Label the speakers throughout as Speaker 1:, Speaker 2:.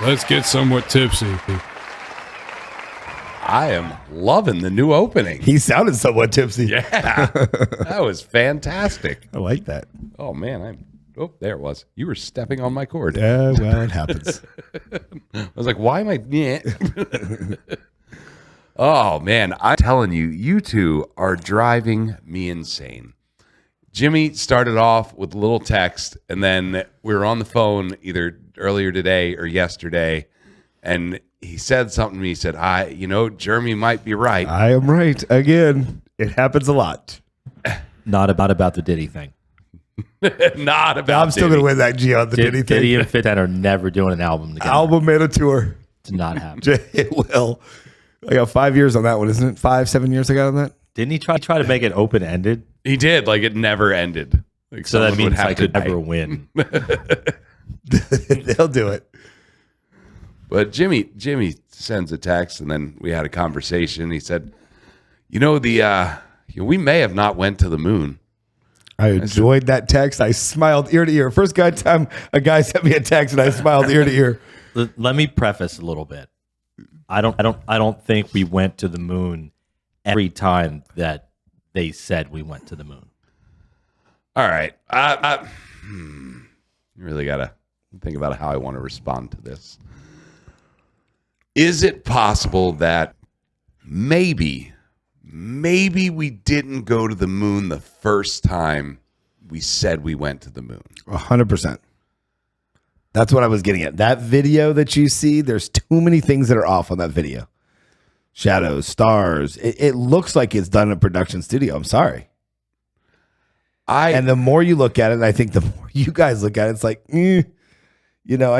Speaker 1: Let's get somewhat tipsy.
Speaker 2: I am loving the new opening.
Speaker 3: He sounded somewhat tipsy.
Speaker 2: Yeah, that was fantastic.
Speaker 3: I like that.
Speaker 2: Oh man, there it was. You were stepping on my cord.
Speaker 3: Yeah, well, it happens.
Speaker 2: I was like, why am I? Oh man, I'm telling you, you two are driving me insane. Jimmy started off with a little text, and then we were on the phone either earlier today or yesterday, and he said something to me. He said, Jeremy might be right.
Speaker 3: I am right. Again, it happens a lot.
Speaker 4: Not about the Diddy thing.
Speaker 2: Not about
Speaker 3: I'm still going to win that G on the Diddy thing.
Speaker 4: Diddy and 50 Cent are never doing an album together.
Speaker 3: Album and a tour.
Speaker 4: It's not happening.
Speaker 3: It will. I got 5 years on that one, isn't it? 5-7 years I got on that?
Speaker 4: Didn't he try to make it open-ended?
Speaker 2: He did. Like it never ended. Like
Speaker 4: So that means I could
Speaker 2: die.
Speaker 4: never win.
Speaker 3: They'll do it.
Speaker 2: But Jimmy sends a text, and then we had a conversation. He said, we may have not went to the moon.
Speaker 3: I enjoyed that text. I smiled ear to ear. First time a guy sent me a text, and I smiled ear to ear.
Speaker 4: Let me preface a little bit. I don't think we went to the moon every time that they said we went to the moon.
Speaker 2: All right. You really got to think about how I want to respond to this. Is it possible that maybe we didn't go to the moon the first time we said we went to the moon?
Speaker 3: 100%. That's what I was getting at. That video that you see, there's too many things that are off on that video. Shadows, stars. It looks like it's done in a production studio. I'm sorry. And the more you look at it, and I think the more you guys look at it, it's like, I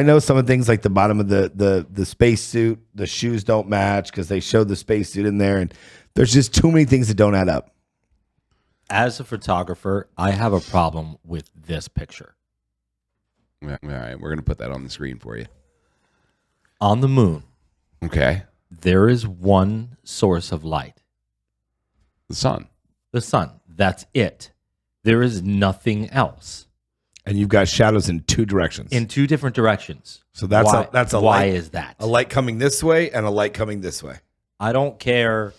Speaker 3: know some of the things like the bottom of the spacesuit, the shoes don't match because they showed the spacesuit in there, and there's just too many things that don't add up.
Speaker 4: As a photographer, I have a problem with this picture.
Speaker 2: All right, we're going to put that on the screen for you.
Speaker 4: On the moon,
Speaker 2: Okay.
Speaker 4: there is one source of light.
Speaker 2: The sun.
Speaker 4: The sun. That's it. There is nothing else.
Speaker 3: And you've got shadows in two directions.
Speaker 4: In two different directions.
Speaker 3: So that's
Speaker 4: why,
Speaker 3: a
Speaker 4: why
Speaker 3: light.
Speaker 4: is that?
Speaker 3: A light coming this way and a light coming this way.
Speaker 4: I don't care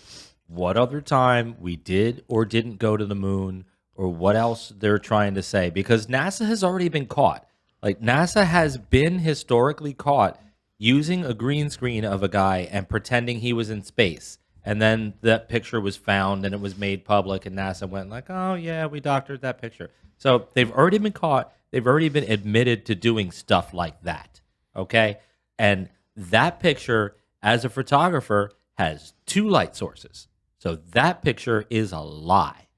Speaker 4: what other time we did or didn't go to the moon or what else they're trying to say, because NASA has already been caught. Like, NASA has been historically caught using a green screen of a guy and pretending he was in space. And then that picture was found and it was made public, and NASA went like, oh yeah, we doctored that picture. So they've already been caught. They've already been admitted to doing stuff like that. Okay. And that picture, as a photographer, has two light sources. So that picture is a lie.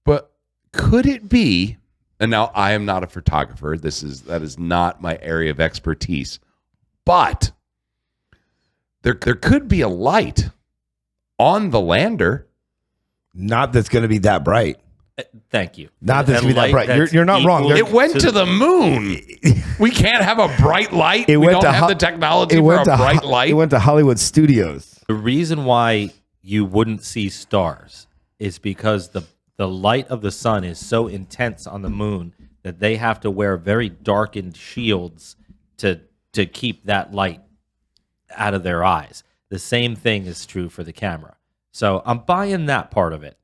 Speaker 2: But could it be, and now I am not a photographer, that is not my area of expertise, but there could be a light on the lander.
Speaker 3: Not that's going to be that bright.
Speaker 4: Thank you.
Speaker 3: Not that's going to be that bright. You're not wrong.
Speaker 2: It went to the moon. We can't have a bright light. We don't have the technology for a bright light.
Speaker 3: It went to Hollywood Studios.
Speaker 4: The reason why you wouldn't see stars is because the light of the sun is so intense on the moon that they have to wear very darkened shields to keep that light out of their eyes. The same thing is true for the camera. So I'm buying that part of it.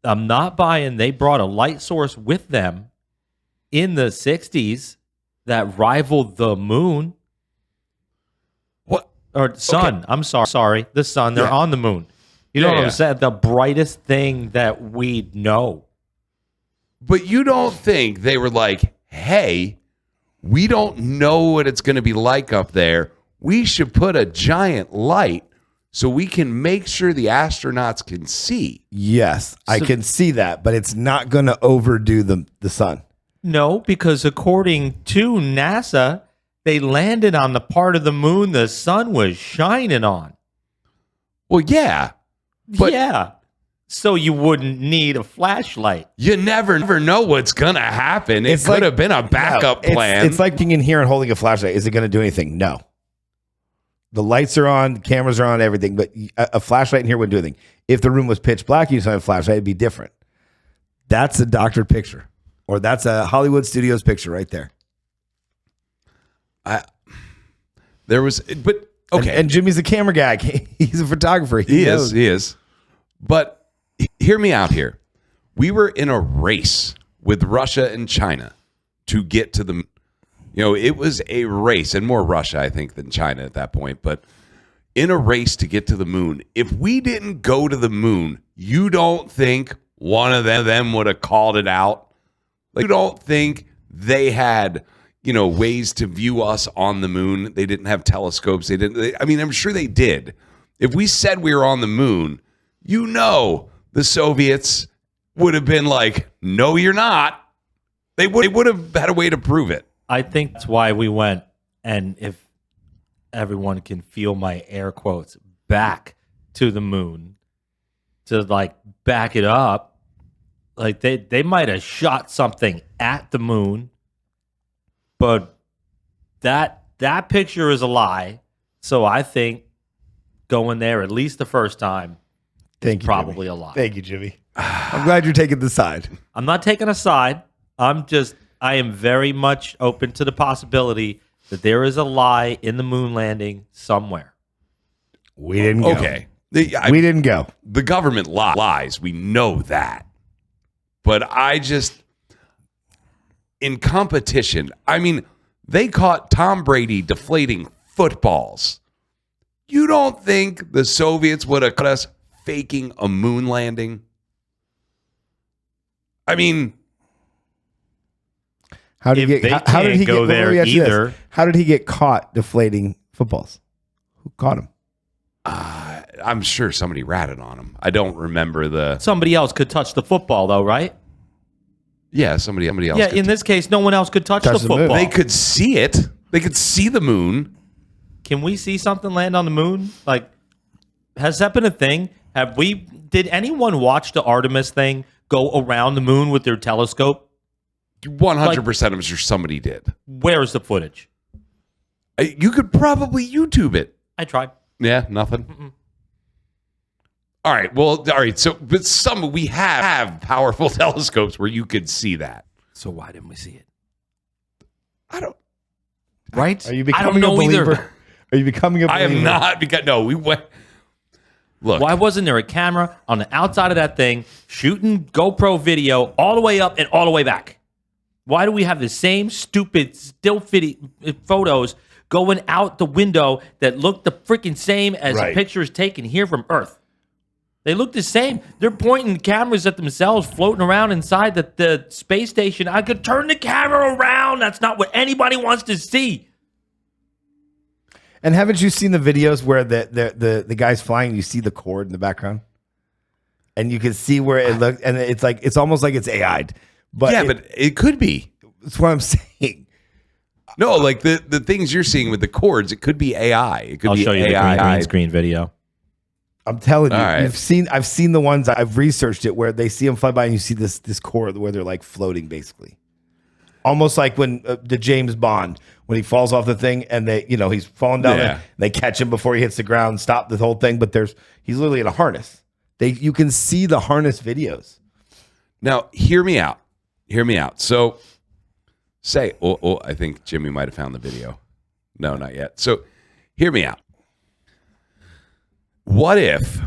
Speaker 4: I'm not buying they brought a light source with them in the 60s that rivaled the moon.
Speaker 2: What?
Speaker 4: Or sun. Okay. I'm sorry. The sun. They're on the moon. You know what I'm saying? The brightest thing that we know.
Speaker 2: But you don't think they were like, hey, we don't know what it's going to be like up there. We should put a giant light so we can make sure the astronauts can see.
Speaker 3: Yes, I can see that, but it's not going to overdo the sun.
Speaker 4: No, because according to NASA, they landed on the part of the moon the sun was shining on.
Speaker 2: Well, yeah. But
Speaker 4: yeah. So you wouldn't need a flashlight.
Speaker 2: You never know what's going to happen. It could have been a backup plan.
Speaker 3: It's like being in here and holding a flashlight. Is it going to do anything? No. The lights are on, cameras are on, everything, but a flashlight in here wouldn't do anything. If the room was pitch black, you just have a flashlight, it'd be different. That's a doctored picture, or that's a Hollywood Studios picture right there.
Speaker 2: There was, but okay.
Speaker 3: And Jimmy's a camera guy. He's a photographer.
Speaker 2: He
Speaker 3: knows.
Speaker 2: is. But hear me out here. We were in a race with Russia and China to get to the moon. It was a race, and more Russia, I think, than China at that point. But in a race to get to the moon, if we didn't go to the moon, you don't think one of them would have called it out? Like, you don't think they had, ways to view us on the moon? They didn't have telescopes. I'm sure they did. If we said we were on the moon, the Soviets would have been like, no, you're not. They would have had a way to prove it.
Speaker 4: I think that's why we went, and if everyone can feel my air quotes, back to the moon to like back it up. Like they might have shot something at the moon, but that picture is a lie. So I think going there at least the first time is probably a lie.
Speaker 3: Thank you, Jimmy. I'm glad you're taking the side.
Speaker 4: I'm not taking a side. I am very much open to the possibility that there is a lie in the moon landing somewhere.
Speaker 3: We didn't go.
Speaker 2: Okay.
Speaker 3: We didn't go.
Speaker 2: The government lies. We know that. But in competition, they caught Tom Brady deflating footballs. You don't think the Soviets would have caught us faking a moon landing?
Speaker 3: How did he
Speaker 4: go there either?
Speaker 3: How did he get caught deflating footballs? Who caught him?
Speaker 2: I'm sure somebody ratted on him. I don't remember
Speaker 4: Somebody else could touch the football, though, right?
Speaker 2: Yeah, somebody else.
Speaker 4: Yeah, in this case, no one else could touch the football.
Speaker 3: moon.
Speaker 2: They could see it. They could see the moon.
Speaker 4: Can we see something land on the moon? Like, has that been a thing? Did anyone watch the Artemis thing go around the moon with their telescope?
Speaker 2: 100% I'm sure somebody did.
Speaker 4: Where's the footage?
Speaker 2: You could probably YouTube it.
Speaker 4: I tried.
Speaker 2: Yeah, nothing. Mm-mm. All right. So, but we have powerful telescopes where you could see that.
Speaker 4: So why didn't we see it?
Speaker 2: I don't.
Speaker 4: Right?
Speaker 3: Are you becoming a believer?
Speaker 4: Either.
Speaker 3: Are you becoming a believer?
Speaker 2: I am not, because no, we went. Look,
Speaker 4: why wasn't there a camera on the outside of that thing shooting GoPro video all the way up and all the way back? Why do we have the same stupid still photos going out the window that look the freaking same as the pictures taken here from Earth? They look the same. They're pointing cameras at themselves floating around inside the space station. I could turn the camera around. That's not what anybody wants to see.
Speaker 3: And haven't you seen the videos where the guy's flying, you see the cord in the background? And you can see where it looks, and it's almost like it's AI'd. But
Speaker 2: but it could be.
Speaker 3: That's what I'm saying.
Speaker 2: No, like the things you're seeing with the cords, it could be AI. It could
Speaker 4: I'll
Speaker 2: be
Speaker 4: show you
Speaker 2: AI.
Speaker 4: the green screen video.
Speaker 3: I'm telling you,
Speaker 2: right.
Speaker 3: I've seen the ones, I've researched it where they see them fly by and you see this cord where they're like floating basically. Almost like when the James Bond, when he falls off the thing and he's falling down there, they catch him before he hits the ground, stop the whole thing, but he's literally in a harness. You can see the harness videos.
Speaker 2: Now, hear me out. So I think Jimmy might have found the video. No, not yet. So hear me out. What if,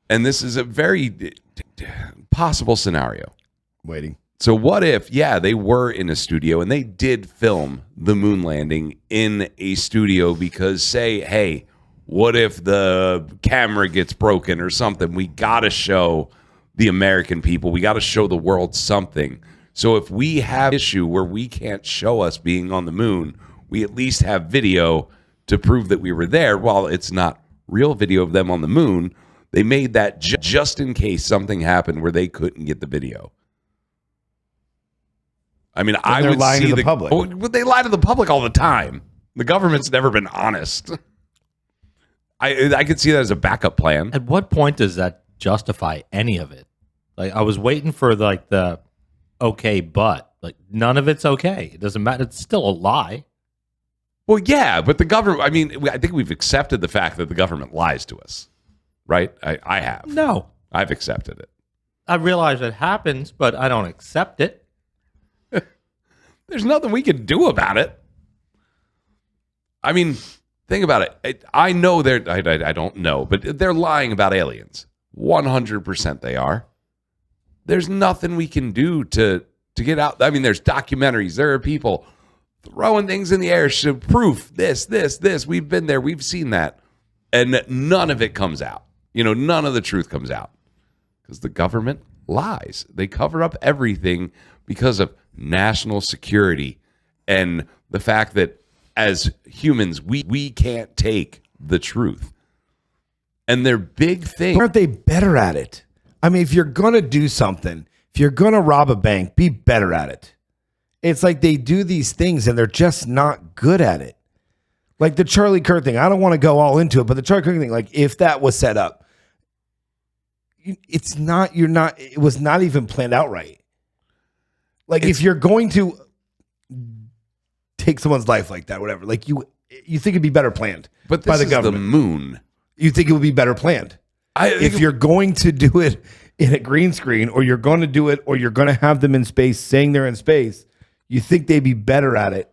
Speaker 2: and this is a very possible scenario.
Speaker 3: Waiting.
Speaker 2: So what if, they were in a studio and they did film the moon landing in a studio because hey, what if the camera gets broken or something? We got to show the American people. We got to show the world something. So if we have an issue where we can't show us being on the moon, we at least have video to prove that we were there. While it's not real video of them on the moon, they made that just in case something happened where they couldn't get the video. I would
Speaker 3: lying
Speaker 2: see
Speaker 3: to the public.
Speaker 2: Would they lie to the public all the time? The government's never been honest. I could see that as a backup plan.
Speaker 4: At what point does that justify any of it? Like, I was waiting for the okay, but none of it's okay. It doesn't matter. It's still a lie.
Speaker 2: Well, yeah, but the government, I think we've accepted the fact that the government lies to us, right? I have.
Speaker 4: No.
Speaker 2: I've accepted it.
Speaker 4: I realize it happens, but I don't accept it.
Speaker 2: There's nothing we can do about it. Think about it. I know I don't know, but they're lying about aliens. 100% they are. There's nothing we can do to get out. I mean, there's documentaries. There are people throwing things in the air, proof, this. We've been there. We've seen that. And none of it comes out. None of the truth comes out. Because the government lies. They cover up everything because of national security and the fact that as humans, we can't take the truth. And their big thing.
Speaker 3: Aren't they better at it? I mean, if you're going to do something, if you're going to rob a bank, be better at it. It's like they do these things and they're just not good at it. Like the Charlie Kirk thing. I don't want to go all into it, but the Charlie Kirk thing, like if that was set up, it was not even planned out right. Like if you're going to take someone's life like that, whatever, like you think it'd be better planned
Speaker 2: but
Speaker 3: by the
Speaker 2: this is
Speaker 3: government.
Speaker 2: the moon.
Speaker 3: You think it would be better planned. If you're going to do it in a green screen or you're going to do it or you're going to have them in space saying they're in space, you think they'd be better at it.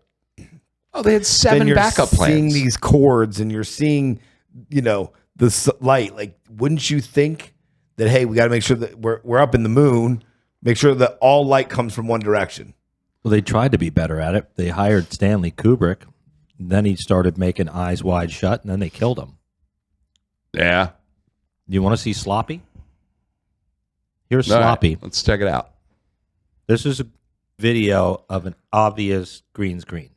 Speaker 2: Oh, they had 7 backup plans.
Speaker 3: You're seeing these cords and you're seeing, the light. Like, wouldn't you think that, hey, we got to make sure that we're up in the moon, make sure that all light comes from one direction?
Speaker 4: Well, they tried to be better at it. They hired Stanley Kubrick. Then he started making Eyes Wide Shut, and then they killed him.
Speaker 2: Yeah.
Speaker 4: You want to see Sloppy? Here's Sloppy.
Speaker 2: Right, let's check it out.
Speaker 4: This is a video of an obvious green screen.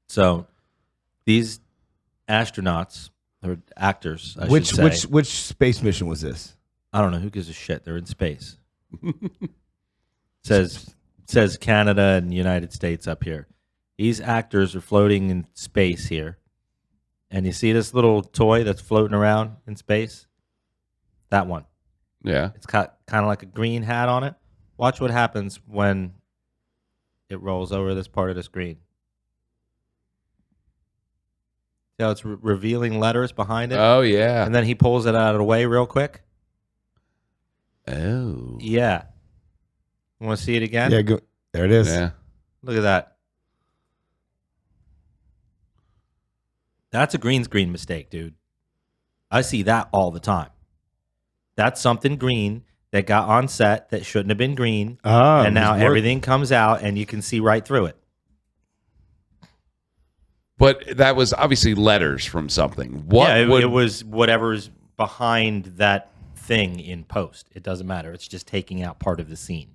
Speaker 4: So these astronauts, or actors, I should say.
Speaker 3: Which space mission was this?
Speaker 4: I don't know. Who gives a shit? They're in space. says Canada and United States up here. These actors are floating in space here. And you see this little toy that's floating around in space? That one.
Speaker 2: Yeah.
Speaker 4: It's got kind of like a green hat on it. Watch what happens when it rolls over this part of the screen. See how it's revealing letters behind it?
Speaker 2: Oh, yeah.
Speaker 4: And then he pulls it out of the way real quick.
Speaker 2: Oh.
Speaker 4: Yeah. You want to see it again?
Speaker 3: Yeah, go. There it is.
Speaker 2: Yeah.
Speaker 4: Look at that. That's a green screen mistake, dude. I see that all the time. That's something green that got on set that shouldn't have been green. And now everything comes out and you can see right through it.
Speaker 2: But that was obviously letters from something.
Speaker 4: It was whatever's behind that thing in post. It doesn't matter. It's just taking out part of the scene.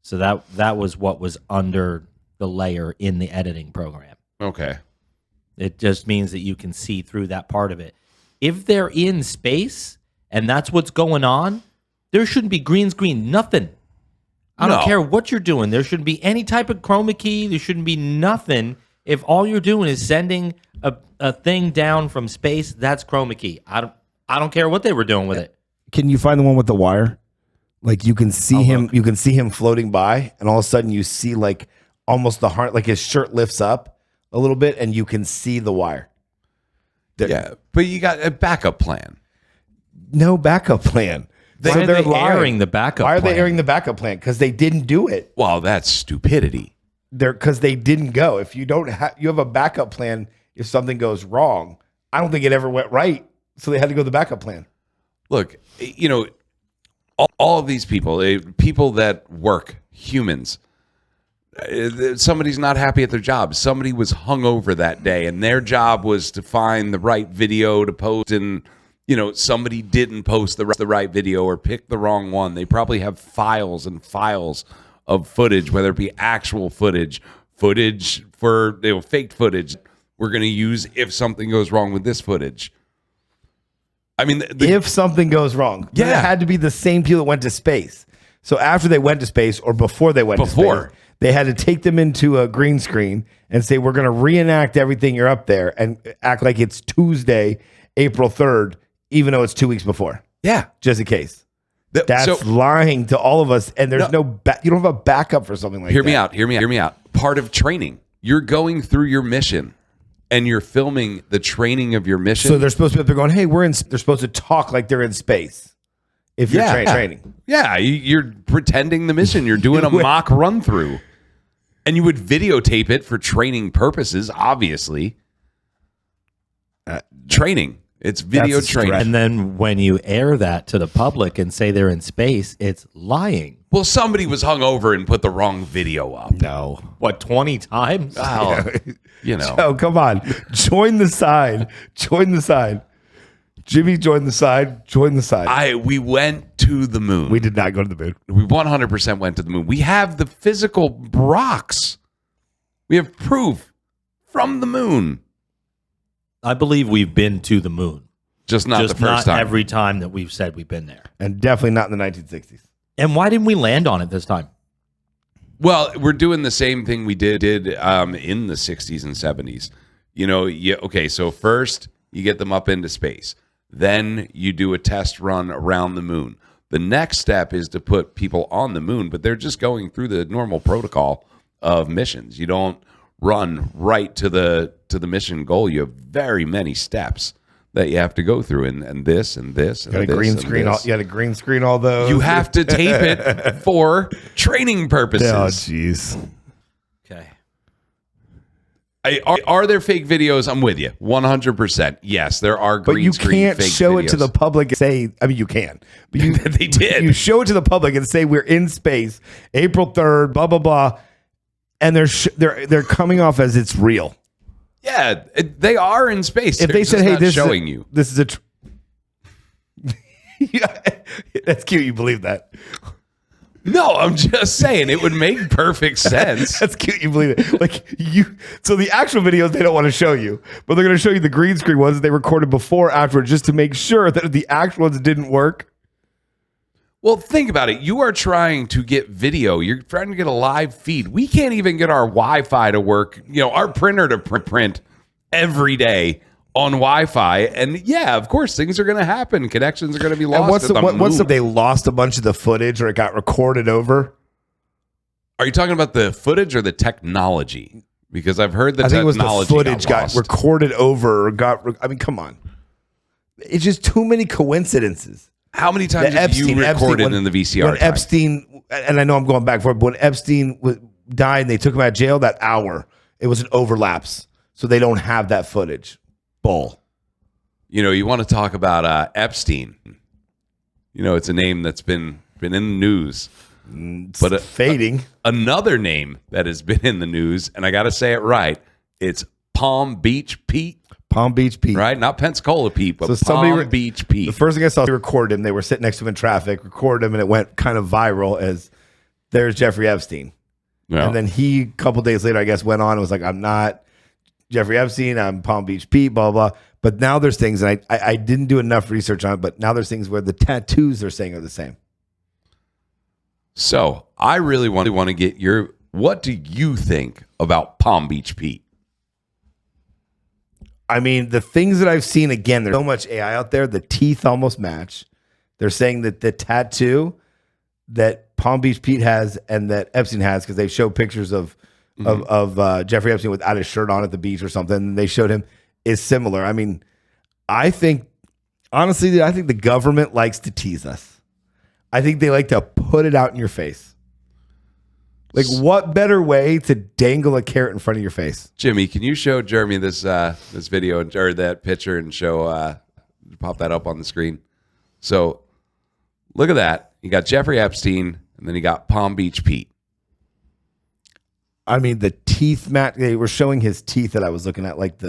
Speaker 4: So that was what was under the layer in the editing program.
Speaker 2: Okay.
Speaker 4: It just means that you can see through that part of it. If they're in space and that's what's going on, there shouldn't be green screen, nothing. I don't care what you're doing. There shouldn't be any type of chroma key. There shouldn't be nothing. If all you're doing is sending a thing down from space, that's chroma key. I don't care what they were doing with it.
Speaker 3: Can you find the one with the wire? Like you can see him, you can see him floating by, and all of a sudden you see like almost the heart, like his shirt lifts up a little bit, and you can see the wire.
Speaker 2: Yeah, but you got a backup plan.
Speaker 3: No backup plan.
Speaker 4: Why are they airing the backup
Speaker 3: Why are
Speaker 4: plan?
Speaker 3: they airing the backup plan? Because they didn't do it.
Speaker 2: Well, that's stupidity.
Speaker 3: Because they didn't go. If you don't have, you have a backup plan. If something goes wrong, I don't think it ever went right, so they had to go the backup plan.
Speaker 2: Look, all of these people, people that work, humans. Somebody's not happy at their job. Somebody was hungover that day, and their job was to find the right video to post. And somebody didn't post the right video or pick the wrong one. They probably have files and files of footage, whether it be actual footage for fake footage. We're going to use if something goes wrong with this footage. I mean,
Speaker 3: if something goes wrong, it had to be the same people that went to space. So after they went to space or before they went to space, they had to take them into a green screen and say, we're going to reenact everything you're up there and act like it's Tuesday, April 3rd, even though it's 2 weeks before.
Speaker 2: Yeah.
Speaker 3: Just in case. That's lying to all of us. And there's you don't have a backup for something like that.
Speaker 2: Hear me out. Part of training. You're going through your mission and you're filming the training of your mission.
Speaker 3: So they're supposed to be up there going, hey, they're supposed to talk like they're in space. If you're training.
Speaker 2: Yeah, you're pretending the mission. You're doing a mock run through. And you would videotape it for training purposes, obviously. Training. It's video
Speaker 3: That's a
Speaker 2: training.
Speaker 3: stretch.
Speaker 4: And then when you air that to the public and say they're in space, it's lying.
Speaker 2: Well, somebody was hungover and put the wrong video up.
Speaker 3: No.
Speaker 4: What, 20 times?
Speaker 2: Well, you know.
Speaker 3: Oh, come on. Join the side. Join the side. Jimmy, join the side. Join the side.
Speaker 2: We went to the moon.
Speaker 3: We did not go to the moon.
Speaker 2: We 100% went to the moon. We have the physical rocks. We have proof from the moon.
Speaker 4: I believe we've been to the moon.
Speaker 2: Just not
Speaker 4: Just
Speaker 2: the first
Speaker 4: not
Speaker 2: time.
Speaker 4: every time that we've said we've been there.
Speaker 3: And definitely not in the 1960s.
Speaker 4: And why didn't we land on it this time?
Speaker 2: Well, we're doing the same thing we did in the 60s and 70s. You know, okay, so first you get them up into space. Then you do a test run around the moon. The next step is to put people on the moon, but they're just going through the normal protocol of missions. You don't run right to the mission goal. You have very many steps that you have to go through, and this and this and
Speaker 3: You got
Speaker 2: this
Speaker 3: a green
Speaker 2: and
Speaker 3: screen.
Speaker 2: this.
Speaker 3: You got to green screen all those.
Speaker 2: You have to tape it for training purposes.
Speaker 3: Oh, jeez.
Speaker 4: Okay.
Speaker 2: Are there fake videos? I'm with you 100%. Yes, there are
Speaker 3: But
Speaker 2: green
Speaker 3: you
Speaker 2: screen
Speaker 3: can't
Speaker 2: fake
Speaker 3: show
Speaker 2: videos.
Speaker 3: it to the public and say, I mean, you can. But you,
Speaker 2: They did.
Speaker 3: You show it to the public and say, we're in space, April 3rd, blah, blah, blah. And they're coming off as it's real.
Speaker 2: Yeah, they are in space.
Speaker 3: If
Speaker 2: They're
Speaker 3: they said,
Speaker 2: just
Speaker 3: hey,
Speaker 2: not
Speaker 3: this
Speaker 2: showing
Speaker 3: is
Speaker 2: you.
Speaker 3: this is a yeah, that's cute. You believe that.
Speaker 2: No, I'm just saying it would make perfect sense.
Speaker 3: That's cute. You believe it. So the actual videos they don't want to show you, but they're going to show you the green screen ones that they recorded before, after, just to make sure that the actual ones didn't work.
Speaker 2: Well, think about it. You are trying to get video. You're trying to get a live feed. We can't even get our Wi-Fi to work. You know, our printer to print every day on Wi-Fi. And yeah, of course, things are going to happen. Connections are going to be lost.
Speaker 3: And what's
Speaker 2: moon.
Speaker 3: they lost a bunch of the footage, or it got recorded over?
Speaker 2: Are you talking about the footage or the technology? Because I've heard the
Speaker 3: I think it was
Speaker 2: technology
Speaker 3: the footage got
Speaker 2: lost.
Speaker 3: recorded over, or I mean, come on. It's just too many coincidences.
Speaker 2: How many times have you recorded
Speaker 3: when,
Speaker 2: in the VCR
Speaker 3: when
Speaker 2: time?
Speaker 3: Epstein, and I know I'm going back and forth, but when Epstein died and they took him out of jail, that hour, it was an overlaps. So they don't have that footage. Bull.
Speaker 2: You know, you want to talk about Epstein. You know, it's a name that's been in the news. But
Speaker 3: Fading.
Speaker 2: Another name that has been in the news, and I got to say it right, it's Palm Beach Pete.
Speaker 3: Palm Beach Pete.
Speaker 2: Right? Not Pensacola Pete, but
Speaker 3: So
Speaker 2: Palm Beach Pete.
Speaker 3: The first thing I saw, they recorded him. They were sitting next to him in traffic, recorded him, and it went kind of viral as there's Jeffrey Epstein.
Speaker 2: Yeah.
Speaker 3: And then he, a couple days later, I guess, went on and was like, I'm not Jeffrey Epstein, I'm Palm Beach Pete, blah, blah. But now there's things, and I didn't do enough research on it, but now there's things where the tattoos they're saying are the same.
Speaker 2: So I really want to get what do you think about Palm Beach Pete?
Speaker 3: I mean, the things that I've seen, again, there's so much AI out there. The teeth almost match. They're saying that the tattoo that Palm Beach Pete has and that Epstein has, because they show pictures of Jeffrey Epstein without his shirt on at the beach or something, and they showed him, is similar. I mean, honestly, I think the government likes to tease us. I think they like to put it out in your face. Like, what better way to dangle a carrot in front of your face?
Speaker 2: Jimmy, can you show Jeremy this video or that picture and show pop that up on the screen? So look at that. You got Jeffrey Epstein, and then you got Palm Beach Pete.
Speaker 3: I mean, the teeth, Matt, they were showing his teeth that I was looking at, like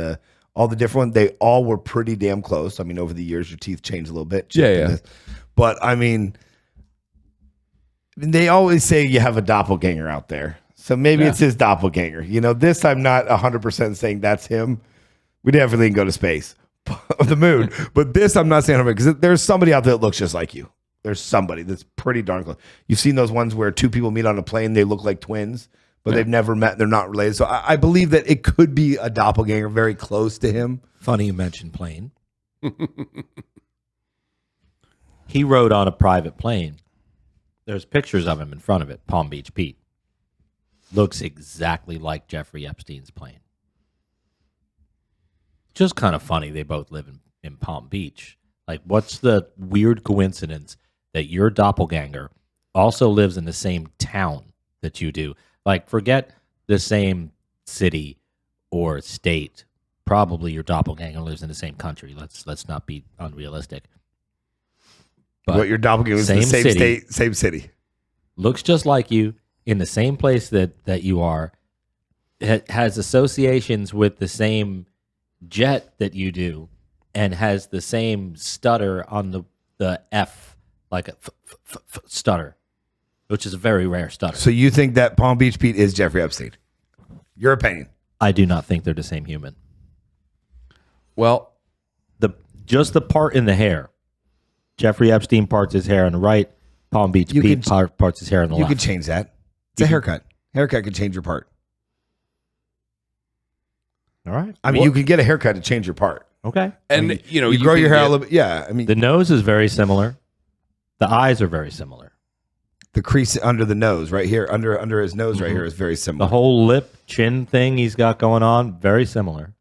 Speaker 3: all the different ones. They all were pretty damn close. I mean, over the years, your teeth change a little bit.
Speaker 2: Yeah.
Speaker 3: But I mean, they always say you have a doppelganger out there. So maybe it's his doppelganger. You know, this I'm not 100% saying that's him. We definitely can go to space, the moon. But this I'm not saying 100%, because there's somebody out there that looks just like you. There's somebody that's pretty darn close. You've seen those ones where two people meet on a plane, they look like twins, but they've never met, they're not related. So I believe that it could be a doppelganger very close to him.
Speaker 4: Funny you mentioned plane. He rode on a private plane. There's pictures of him in front of it. Palm Beach Pete. Looks exactly like Jeffrey Epstein's plane. Just kind of funny they both live in Palm Beach. Like, what's the weird coincidence that your doppelganger also lives in the same town that you do? Like, forget the same city or state probably your doppelganger lives in the same country. Let's not be unrealistic. But
Speaker 3: What your doppelganger is in the same
Speaker 4: city.
Speaker 3: state, same city.
Speaker 4: Looks just like you in the same place that you are, has associations with the same jet that you do, and has the same stutter on the F, like a stutter, which is a very rare stutter.
Speaker 3: So you think that Palm Beach Pete is Jeffrey Epstein? Your opinion?
Speaker 4: I do not think they're the same human.
Speaker 2: Well,
Speaker 4: Just the part in the hair. Jeffrey Epstein parts his hair on the right. Palm Beach Pete parts his hair on the
Speaker 3: You
Speaker 4: left.
Speaker 3: could change that. It's a haircut. Haircut could change your part.
Speaker 4: All right.
Speaker 3: I mean, you could get a haircut to change your part.
Speaker 4: Okay.
Speaker 2: and
Speaker 3: You grow
Speaker 2: can
Speaker 3: your hair
Speaker 2: get-
Speaker 3: a little bit. Yeah, I mean,
Speaker 4: The nose is very similar. The eyes are very similar.
Speaker 3: the crease under the nose, right here, under his nose, right here, is very similar.
Speaker 4: The whole lip chin thing he's got going on, very similar.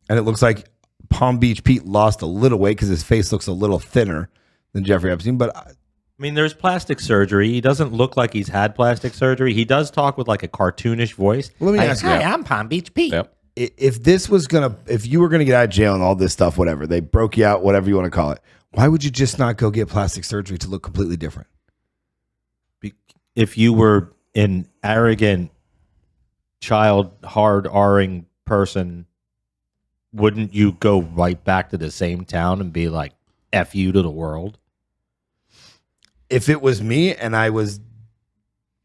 Speaker 3: And it looks like Palm Beach Pete lost a little weight because his face looks a little thinner than Jeffrey Epstein. But
Speaker 4: I mean, there's plastic surgery. He doesn't look like he's had plastic surgery. He does talk with like a cartoonish voice.
Speaker 3: let me ask you,
Speaker 4: Hi, I'm Palm Beach Pete.
Speaker 2: Yep.
Speaker 3: if you were gonna get out of jail and all this stuff, whatever, they broke you out, whatever you want to call it, why would you just not go get plastic surgery to look completely different?
Speaker 4: If you were an arrogant, child, hard-R-ing person, wouldn't you go right back to the same town and be like, F you to the world?
Speaker 3: If it was me and I was,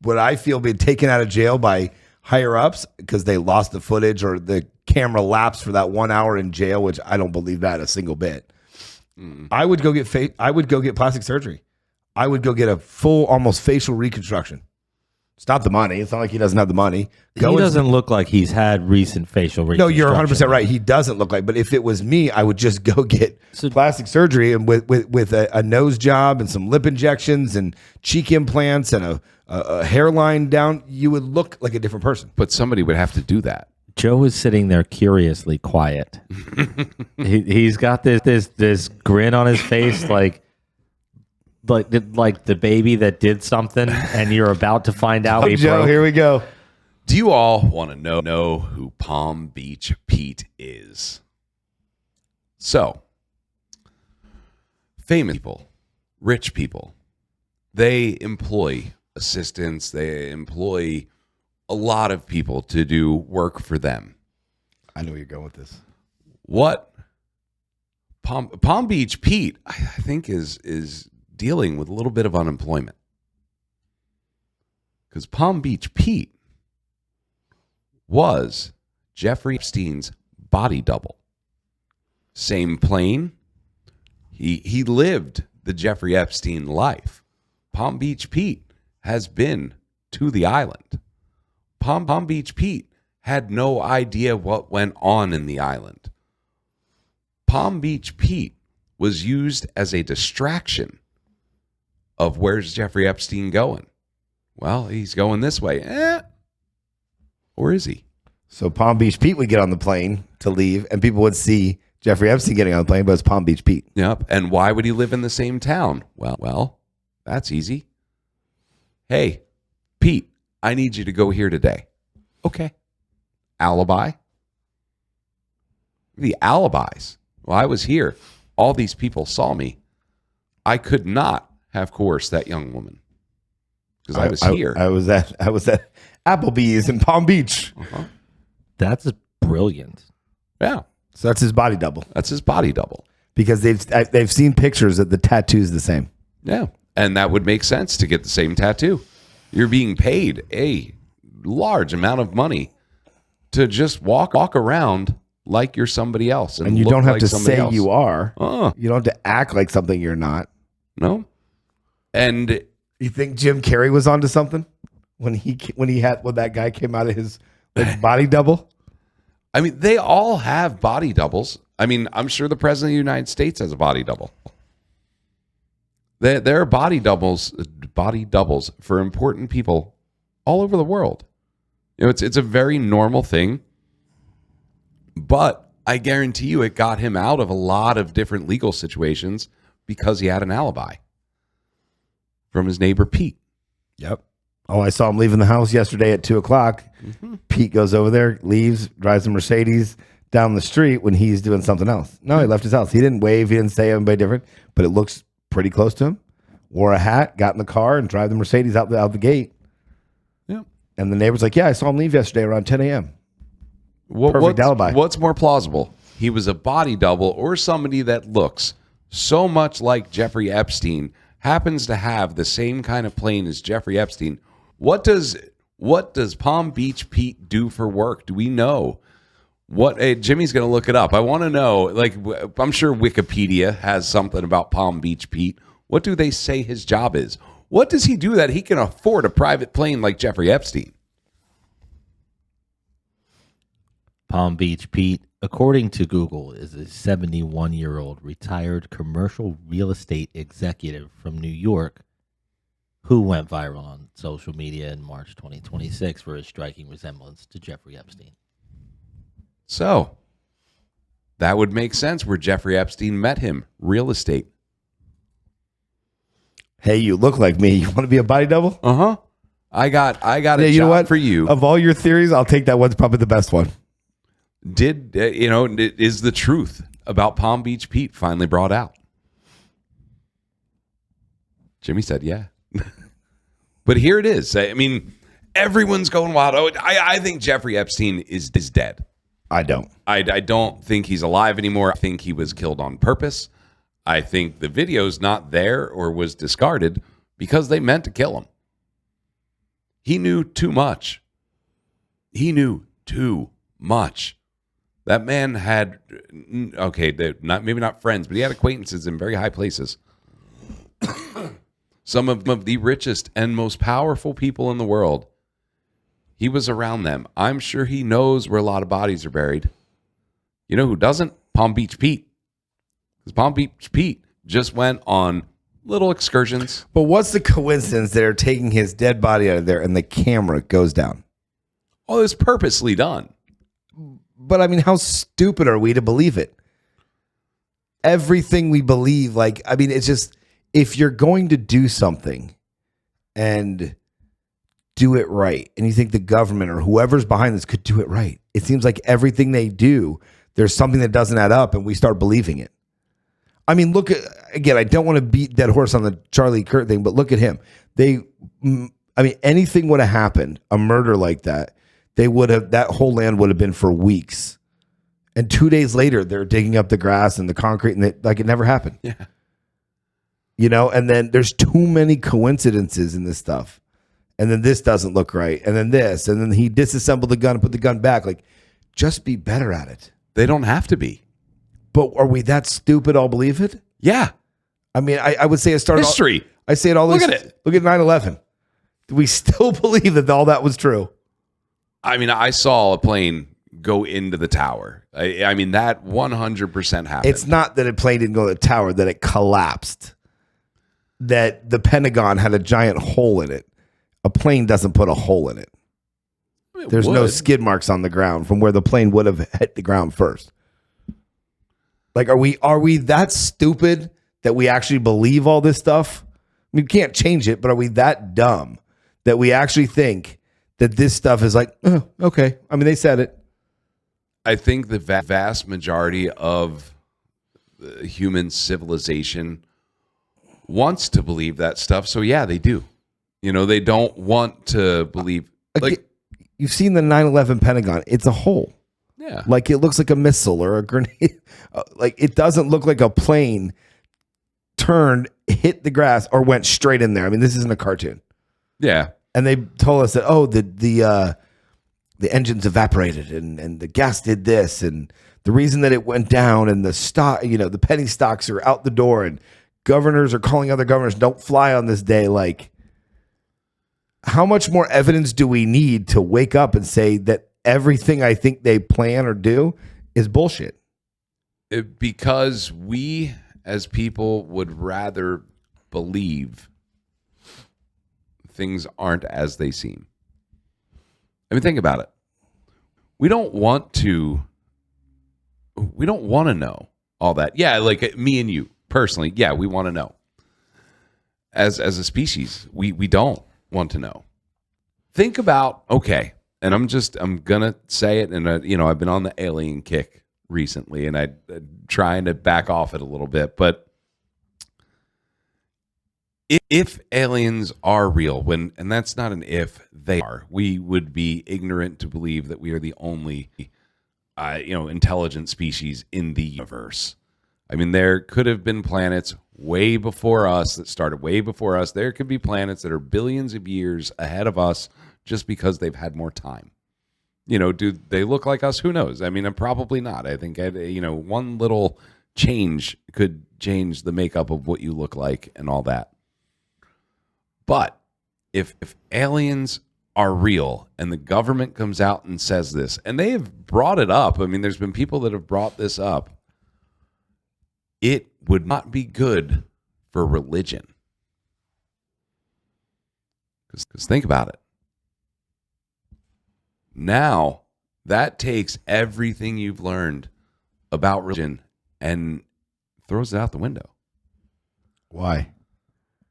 Speaker 3: would I feel being taken out of jail by higher ups because they lost the footage or the camera lapsed for that 1 hour in jail, which I don't believe that a single bit. I would go get plastic surgery. I would go get a full, almost facial reconstruction. It's not the money. It's not like he doesn't have the money.
Speaker 4: He doesn't look like he's had recent facial
Speaker 3: No, you're 100%
Speaker 4: reconstruction.
Speaker 3: right. He doesn't look like. But if it was me, I would just go get plastic surgery and with a nose job and some lip injections and cheek implants and a hairline down. You would look like a different person.
Speaker 2: But somebody would have to do that.
Speaker 4: Joe is sitting there curiously quiet. He's got this grin on his face, like the baby that did something, and you're about to find out.
Speaker 3: Oh, Joe, here we go.
Speaker 2: Do you all want to know who Palm Beach Pete is? So, famous people, rich people, they employ assistants, they employ a lot of people to do work for them.
Speaker 3: I know where you're going with this.
Speaker 2: What Palm Beach Pete, I think, is dealing with a little bit of unemployment. Because Palm Beach Pete was Jeffrey Epstein's body double. Same plane. He lived the Jeffrey Epstein life. Palm Beach Pete has been to the island. Palm Beach Pete had no idea what went on in the island. Palm Beach Pete was used as a distraction of where's Jeffrey Epstein going? Well, he's going this way. Or is he?
Speaker 3: So Palm Beach Pete would get on the plane to leave, and people would see Jeffrey Epstein getting on the plane, but it's Palm Beach Pete.
Speaker 2: Yep. And why would he live in the same town? Well, that's easy. Hey, Pete, I need you to go here today. Okay. Alibi. The alibis. Well, I was here. All these people saw me. I could not have coerced that young woman because I was here.
Speaker 3: I was at Applebee's in Palm Beach.
Speaker 4: That's brilliant.
Speaker 2: Yeah.
Speaker 3: So that's his body double
Speaker 2: That's his body double.
Speaker 3: because they've seen pictures that the tattoo's the same.
Speaker 2: Yeah. And that would make sense to get the same tattoo. You're being paid a large amount of money to just walk around like you're somebody else.
Speaker 3: And you
Speaker 2: look
Speaker 3: don't have
Speaker 2: like
Speaker 3: to
Speaker 2: somebody
Speaker 3: say
Speaker 2: else.
Speaker 3: you are.
Speaker 2: Uh,
Speaker 3: You don't have to act like something you're not.
Speaker 2: no. And
Speaker 3: You think Jim Carrey was onto something when that guy came out of his body double?
Speaker 2: I mean, they all have body doubles. I mean, I'm sure the president of the United States has a body double. There are body doubles for important people all over the world. You know, it's a very normal thing. But I guarantee you it got him out of a lot of different legal situations because he had an alibi from his neighbor Pete.
Speaker 3: Yep. Oh, I saw him leaving the house yesterday at 2:00. Pete goes over there, leaves, drives a Mercedes, down the street when he's doing something else. No, he left his house. He didn't wave. He didn't say anybody different, but it looks pretty close to him. Wore a hat, got in the car, and drive the Mercedes out the gate.
Speaker 2: Yeah.
Speaker 3: And the neighbor's like, yeah, I saw him leave yesterday around 10 a.m.
Speaker 2: Perfect
Speaker 3: alibi.
Speaker 2: What's more plausible? He was a body double or somebody that looks so much like Jeffrey Epstein, happens to have the same kind of plane as Jeffrey Epstein. What does Palm Beach Pete do for work? Do we know? Jimmy's going to look it up. I want to know. Like, I'm sure Wikipedia has something about Palm Beach Pete. What do they say his job is? What does he do that he can afford a private plane like Jeffrey Epstein?
Speaker 4: Palm Beach Pete, according to Google, is a 71-year-old retired commercial real estate executive from New York who went viral on social media in March 2026 for his striking resemblance to Jeffrey Epstein.
Speaker 2: So, that would make sense where Jeffrey Epstein met him. Real estate.
Speaker 3: Hey, you look like me. You want to be a body double?
Speaker 2: Uh-huh. I got a
Speaker 3: you know
Speaker 2: job
Speaker 3: what?
Speaker 2: for you.
Speaker 3: Of all your theories, I'll take that one's probably the best one.
Speaker 2: Is the truth about Palm Beach Pete finally brought out? Jimmy said, yeah. But here it is. I mean, everyone's going wild. Oh, I think Jeffrey Epstein is dead.
Speaker 3: I don't.
Speaker 2: I don't think he's alive anymore. I think he was killed on purpose. I think the video's not there or was discarded because they meant to kill him. He knew too much. He knew too much. That man had, okay, maybe not friends, but he had acquaintances in very high places. Some of the richest and most powerful people in the world. He was around them. I'm sure he knows where a lot of bodies are buried. You know who doesn't? Palm Beach Pete. Because Palm Beach Pete just went on little excursions.
Speaker 3: But what's the coincidence they're taking his dead body out of there and the camera goes down?
Speaker 2: Oh, it's purposely done.
Speaker 3: But I mean, how stupid are we to believe it? Everything we believe, it's just, if you're going to do something and do it right, and you think the government or whoever's behind this could do it right, it seems like everything they do, there's something that doesn't add up and we start believing it. I mean, look at, again, I don't want to beat that horse on the Charlie Kirk thing, but look at him. Anything would have happened, a murder like that, that whole land would have been for weeks. And 2 days later, they're digging up the grass and the concrete, and it never happened.
Speaker 2: Yeah.
Speaker 3: And then there's too many coincidences in this stuff. And then this doesn't look right. And then this. And then he disassembled the gun and put the gun back. Just be better at it.
Speaker 2: They don't have to be.
Speaker 3: But are we that stupid? I'll believe it?
Speaker 2: Yeah.
Speaker 3: I mean, I would say it started.
Speaker 2: History.
Speaker 3: I say it all.
Speaker 2: Look at it.
Speaker 3: Look at 9/11. Do we still believe that all that was true?
Speaker 2: I mean, I saw a plane go into the tower. I mean, that 100% happened.
Speaker 3: It's not that a plane didn't go to the tower, that it collapsed. That the Pentagon had a giant hole in it. A plane doesn't put a hole in it. There's no skid marks on the ground from where the plane would have hit the ground first. Are we that stupid that we actually believe all this stuff? I mean, we can't change it, but are we that dumb that we actually think that this stuff is okay? I mean, they said it.
Speaker 2: I think the vast majority of human civilization wants to believe that stuff. So yeah, they do. They don't want to believe.
Speaker 3: You've seen the 9/11 Pentagon. It's a hole.
Speaker 2: Yeah.
Speaker 3: It looks like a missile or a grenade. It doesn't look like a plane turned, hit the grass, or went straight in there. I mean, this isn't a cartoon.
Speaker 2: Yeah.
Speaker 3: And they told us that, the engines evaporated and the gas did this, and the reason that it went down, and the stock, the penny stocks are out the door, and governors are calling other governors, don't fly on this day. How much more evidence do we need to wake up and say that everything I think they plan or do is bullshit?
Speaker 2: Because we as people would rather believe things aren't as they seem. I mean, think about it. We don't want to know all that. Yeah, me and you personally, yeah, we want to know. As a species, we don't want to know. Think about, okay, and I'm gonna say it, and I've been on the alien kick recently, and I'm trying to back off it a little bit, but if aliens are real, and that's not an if, they are, we would be ignorant to believe that we are the only intelligent species in the universe. I mean, there could have been planets way before us that started way before us. There could be planets that are billions of years ahead of us just because they've had more time. Do they look like us? Who knows? I mean, probably not. I think, one little change could change the makeup of what you look like and all that. But if aliens are real and the government comes out and says this, and they have brought it up, I mean, there's been people that have brought this up, it would not be good for religion. Because think about it. Now, that takes everything you've learned about religion and throws it out the window.
Speaker 3: Why?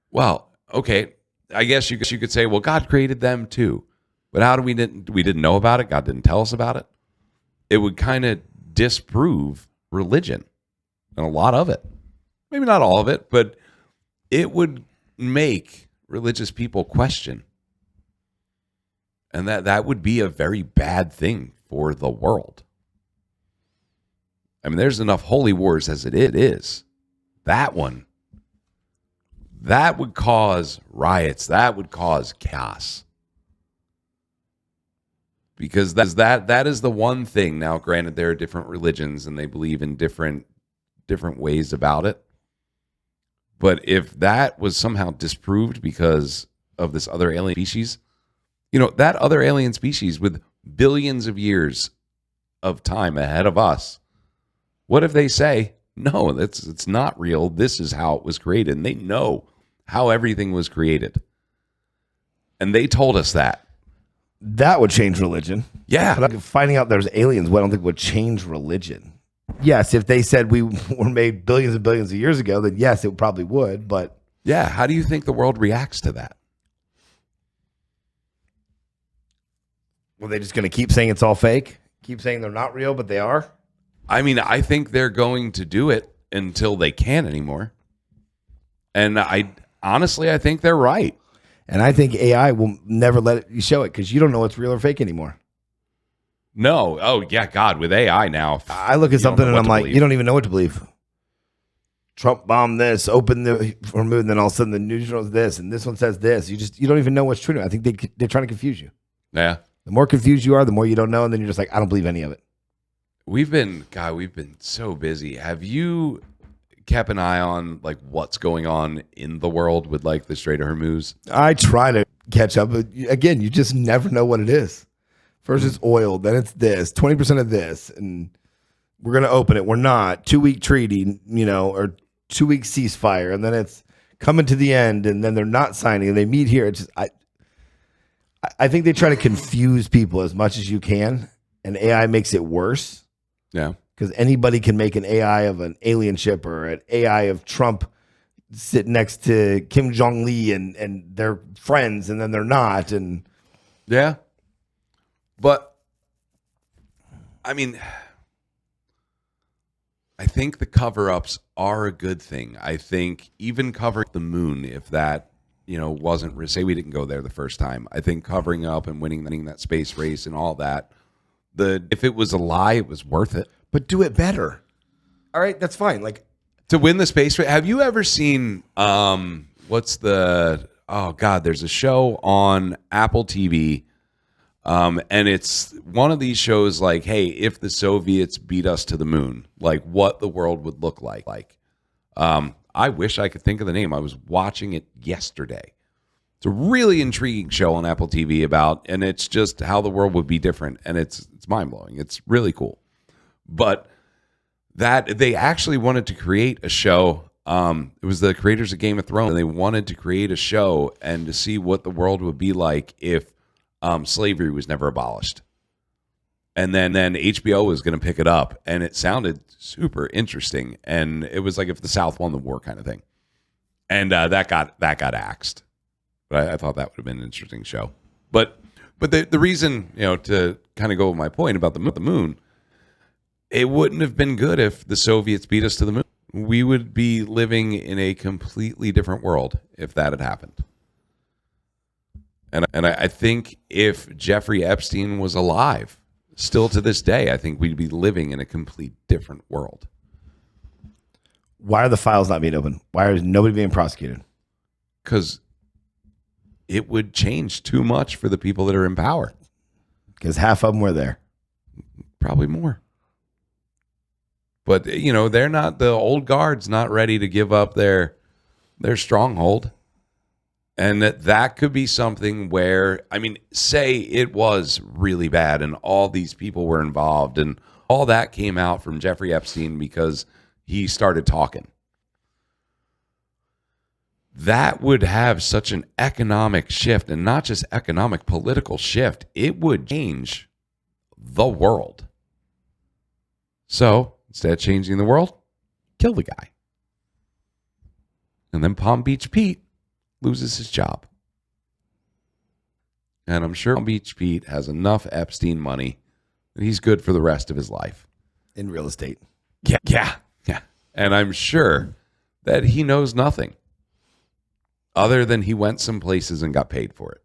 Speaker 2: Well, okay, I guess you could say, well, God created them too. But how do we didn't know about it? God didn't tell us about it. It would kind of disprove religion. And a lot of it. Maybe not all of it, but it would make religious people question. And that would be a very bad thing for the world. I mean, there's enough holy wars as it is. That one, that would cause riots. That would cause chaos. Because that is the one thing. Now, granted, there are different religions and they believe in different ways about it. But if that was somehow disproved because of this other alien species, that other alien species with billions of years of time ahead of us, what if they say, no, it's not real. This is how it was created. And they know how everything was created. And they told us that.
Speaker 3: That would change religion.
Speaker 2: Yeah.
Speaker 3: But finding out there's aliens, what I don't think would change religion. Yes, if they said we were made billions and billions of years ago, then yes, it probably would. But
Speaker 2: yeah, how do you think the world reacts to that?
Speaker 3: Well, they just going to keep saying it's all fake? Keep saying they're not real, but they are?
Speaker 2: I mean, I think they're going to do it until they can't anymore. And I think they're right.
Speaker 3: And I think AI will never let you show it because you don't know what's real or fake anymore.
Speaker 2: No. Oh, yeah, God, with AI now.
Speaker 3: I look at something and I'm like, you don't even know what to believe. Trump bombed this, opened the Hormuz, and then all of a sudden the news shows this, and this one says this. You don't even know what's true. I think they're trying to confuse you.
Speaker 2: Yeah.
Speaker 3: The more confused you are, the more you don't know, and then you're just like, I don't believe any of it.
Speaker 2: We've been so busy. Have you kept an eye on like what's going on in the world with like the Strait of Hormuz?
Speaker 3: I try to catch up, but again, you just never know what it is. First it's oil, then it's this, 20% of this, and we're going to open it. We're not. 2-week treaty, or 2-week ceasefire, and then it's coming to the end, and then they're not signing, and they meet here. It's just, I think they try to confuse people as much as you can, and AI makes it worse.
Speaker 2: Yeah.
Speaker 3: Because anybody can make an AI of an alien ship or an AI of Trump sitting next to Kim Jong-Lee and they're friends, and then they're not. And
Speaker 2: yeah. But, I mean, I think the cover-ups are a good thing. I think even covering the moon, if that, wasn't, say we didn't go there the first time, I think covering up and winning that space race and all that, if it was a lie, it was worth it.
Speaker 3: But do it better. All right, that's fine. Like,
Speaker 2: to win the space race, have you ever seen, there's a show on Apple TV, and it's one of these shows like, hey, if the Soviets beat us to the moon, like what the world would look like. I wish I could think of the name. I was watching it yesterday. It's a really intriguing show on Apple TV and it's just how the world would be different, and it's mind-blowing. It's really cool. But that they actually wanted to create a show. It was the creators of Game of Thrones, and they wanted to create a show and to see what the world would be like if slavery was never abolished. And then HBO was going to pick it up, and it sounded super interesting. And it was like if the South won the war kind of thing. And that got axed. But I thought that would have been an interesting show. But But the reason, to kind of go with my point about the moon, it wouldn't have been good if the Soviets beat us to the moon. We would be living in a completely different world if that had happened. And I think if Jeffrey Epstein was alive, still to this day, I think we'd be living in a complete different world.
Speaker 3: Why are the files not being opened? Why is nobody being prosecuted?
Speaker 2: Because it would change too much for the people that are in power.
Speaker 3: Because half of them were there.
Speaker 2: Probably more. But, they're not, the old guard's not ready to give up their stronghold. And that could be something where, say it was really bad and all these people were involved and all that came out from Jeffrey Epstein because he started talking. That would have such an economic shift, and not just economic, political shift. It would change the world. So instead of changing the world, kill the guy. And then Palm Beach Pete loses his job. And I'm sure Palm Beach Pete has enough Epstein money that he's good for the rest of his life.
Speaker 3: In real estate.
Speaker 2: Yeah. And I'm sure that he knows nothing other than he went some places and got paid for it.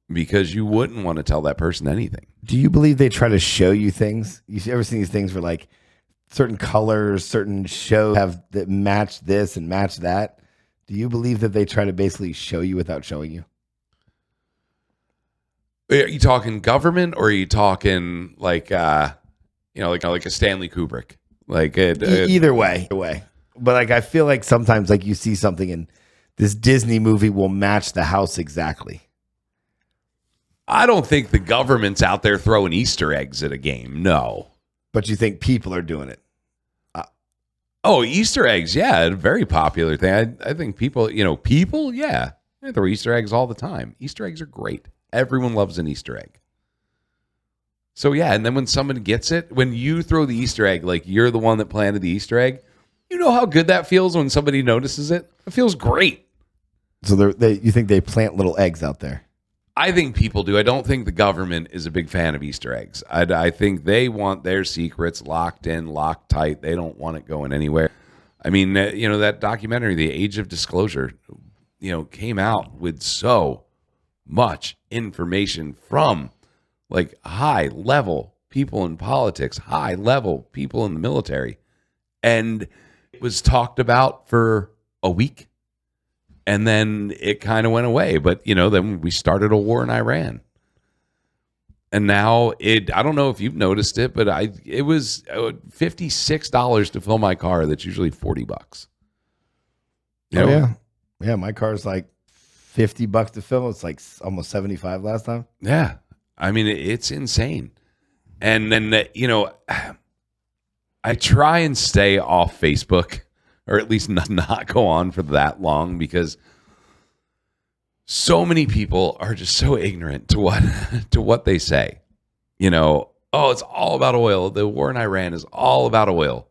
Speaker 2: Because you wouldn't want to tell that person anything.
Speaker 3: Do you believe they try to show you things? You ever seen these things where like certain colors, certain shows have that match this and match that? Do you believe that they try to basically show you without showing you?
Speaker 2: Are you talking government, or are you talking like a Stanley Kubrick?
Speaker 3: Either way. But like I feel like sometimes like you see something and this Disney movie will match the house exactly.
Speaker 2: I don't think the government's out there throwing Easter eggs at a game. No.
Speaker 3: But you think people are doing it?
Speaker 2: Easter eggs, yeah, a very popular thing. I think people, yeah, they throw Easter eggs all the time. Easter eggs are great. Everyone loves an Easter egg. So yeah, and then when someone gets it, when you throw the Easter egg, like you're the one that planted the Easter egg, you know how good that feels when somebody notices it? It feels great.
Speaker 3: So you think they plant little eggs out there?
Speaker 2: I think people do. I don't think the government is a big fan of Easter eggs. I think they want their secrets locked in, locked tight. They don't want it going anywhere. That documentary, The Age of Disclosure, came out with so much information from like high level people in politics, high level people in the military. And it was talked about for a week. And then it kind of went away. But, then we started a war in Iran. And now I don't know if you've noticed it, but it was $56 to fill my car. That's usually $40.
Speaker 3: Yeah. Yeah, my car's like $50 to fill. It's like almost 75 last time.
Speaker 2: Yeah. It's insane. And then, I try and stay off Facebook, or at least not go on for that long, because so many people are just so ignorant to what they say. It's all about oil. The war in Iran is all about oil.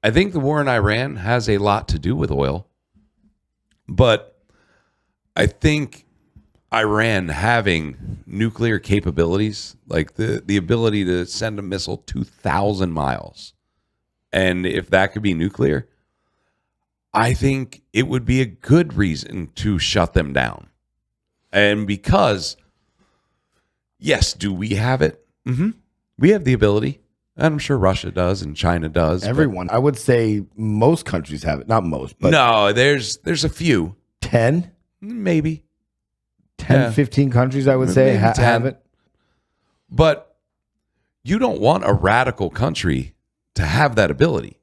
Speaker 2: I think the war in Iran has a lot to do with oil, but I think Iran having nuclear capabilities, like the ability to send a missile 2,000 miles, and if that could be nuclear, I think it would be a good reason to shut them down. And because, yes, do we have it? Mm-hmm. We have the ability. And I'm sure Russia does and China does.
Speaker 3: Everyone. I would say most countries have it. Not most, but.
Speaker 2: No, there's a few.
Speaker 3: 10?
Speaker 2: Maybe.
Speaker 3: 10, 15 countries, I would say, have it.
Speaker 2: But you don't want a radical country to have that ability.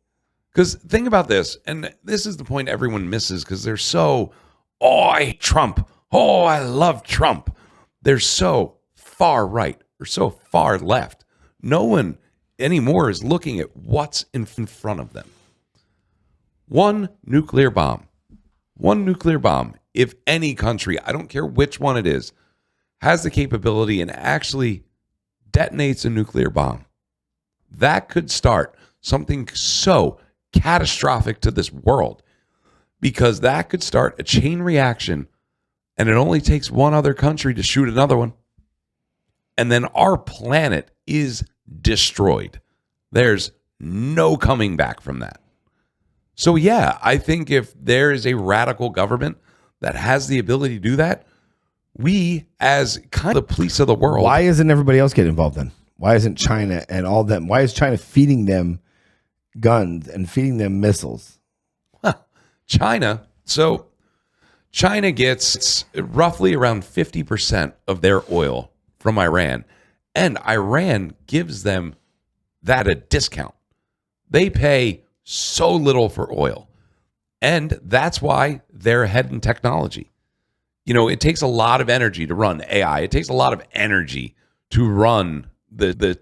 Speaker 2: Because think about this, and this is the point everyone misses, because they're so, I hate Trump. Oh, I love Trump. They're so far right or so far left. No one anymore is looking at what's in front of them. One nuclear bomb. If any country, I don't care which one it is, has the capability and actually detonates a nuclear bomb, that could start something so catastrophic to this world, because that could start a chain reaction, and it only takes one other country to shoot another one, And then our planet is destroyed. There's no coming back from that. So, yeah, I think if there is a radical government that has the ability to do that, we, as kind of the police of the world.
Speaker 3: Why isn't everybody else getting involved then? Why isn't China and all them? Why is China feeding them guns and feeding them missiles?
Speaker 2: China. So China gets roughly around 50% of their oil from Iran, and Iran gives them that at a discount. They pay so little for oil, and that's why they're ahead in technology. You know, it takes a lot of energy to run AI. It takes a lot of energy to run the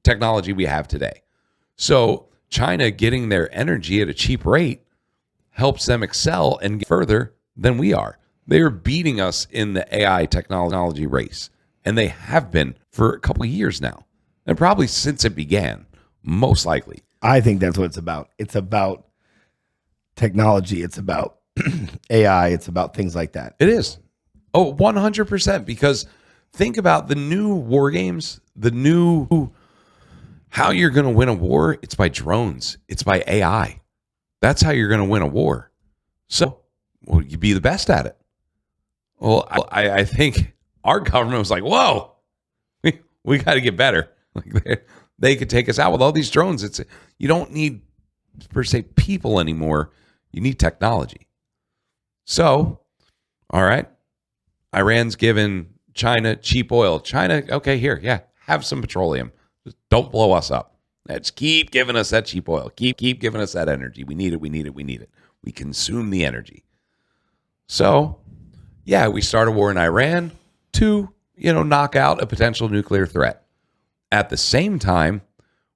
Speaker 2: technology we have today. So China getting their energy at a cheap rate helps them excel and get further than we are. They are beating us in the AI technology race, and they have been for a couple of years now, and probably since it began, most likely.
Speaker 3: I think that's what it's about. It's about technology. It's about AI. It's about things like that.
Speaker 2: It is. Oh, 100%. Because think about the new war games, how you're going to win a war. It's by drones. It's by AI. That's how you're going to win a war. So, well, you be the best at it. Well, I think our government was like, whoa, we got to get better. Like they could take us out with all these drones. You don't need, per se, people anymore. You need technology. So, all right, Iran's given China cheap oil. China, okay, here, yeah, have some petroleum. Just don't blow us up. Let's keep giving us that cheap oil. Keep giving us that energy. We need it. We consume the energy. So, yeah, we start a war in Iran to, knock out a potential nuclear threat. At the same time,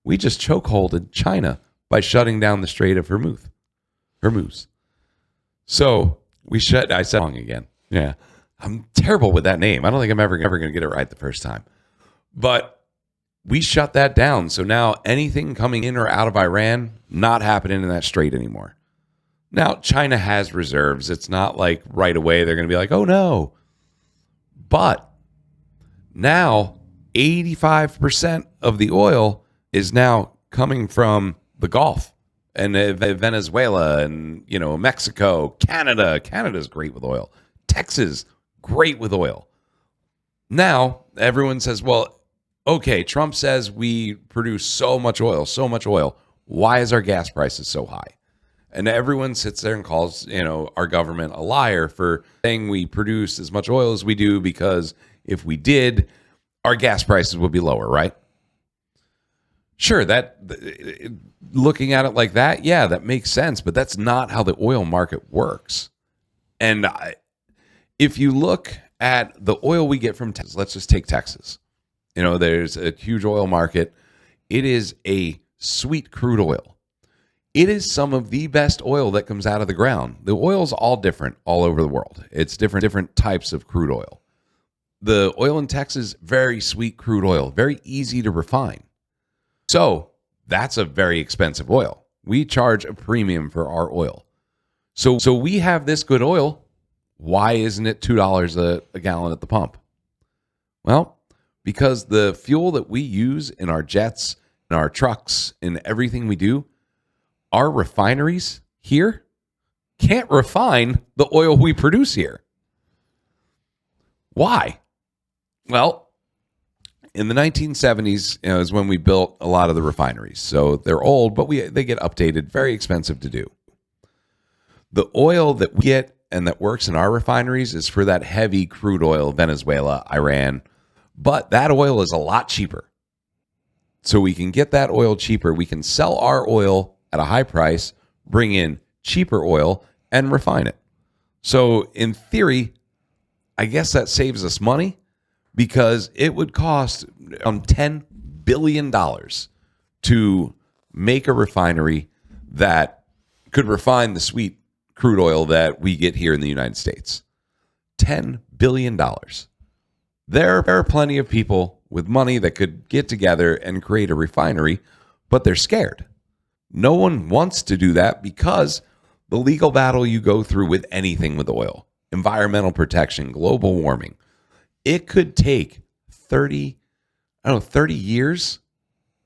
Speaker 2: we just chokeholded China by shutting down the Strait of Hormuz. So I said wrong again. Yeah. I'm terrible with that name. I don't think I'm ever going to get it right the first time. But we shut that down. So now anything coming in or out of Iran, not happening in that strait anymore. Now, China has reserves. It's not like right away they're going to be like, oh no. But now 85% of the oil is now coming from the Gulf and Venezuela and, Mexico, Canada. Canada's great with oil. Texas, great with oil. Now, everyone says, well, okay, Trump says we produce so much oil. Why is our gas prices so high? And everyone sits there and calls, our government a liar for saying we produce as much oil as we do, because if we did, our gas prices would be lower, right? Sure, that looking at it like that, yeah, that makes sense, but that's not how the oil market works. And if you look at the oil we get from Texas, let's just take Texas. There's a huge oil market. It is a sweet crude oil. It is some of the best oil that comes out of the ground. The oil's all different all over the world. It's different types of crude oil. The oil in Texas, very sweet crude oil, very easy to refine. So that's a very expensive oil. We charge a premium for our oil. So we have this good oil. Why isn't it $2 a gallon at the pump? Well, because the fuel that we use in our jets, in our trucks, in everything we do, our refineries here can't refine the oil we produce here. Why? Well, in the 1970s is when we built a lot of the refineries. So they're old, but they get updated, very expensive to do. The oil that we get and that works in our refineries is for that heavy crude oil, Venezuela, Iran. But that oil is a lot cheaper. So we can get that oil cheaper. We can sell our oil at a high price, bring in cheaper oil, and refine it. So in theory, I guess that saves us money, because it would cost $10 billion to make a refinery that could refine the sweet crude oil that we get here in the United States. $10 billion. There are plenty of people with money that could get together and create a refinery, but they're scared. No one wants to do that because the legal battle you go through with anything with oil, environmental protection, global warming, it could take 30 years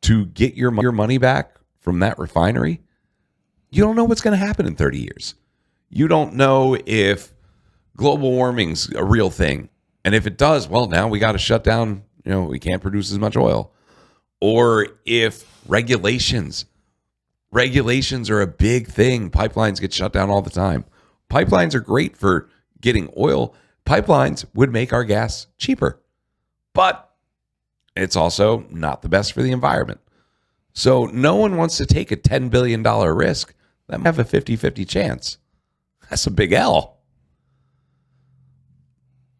Speaker 2: to get your money back from that refinery. You don't know what's going to happen in 30 years. You don't know if global warming's a real thing. And if it does, well, now we got to shut down, we can't produce as much oil. Or if regulations are a big thing. Pipelines get shut down all the time. Pipelines are great for getting oil. Pipelines would make our gas cheaper. But it's also not the best for the environment. So no one wants to take a $10 billion risk that might have a 50-50 chance. That's a big L.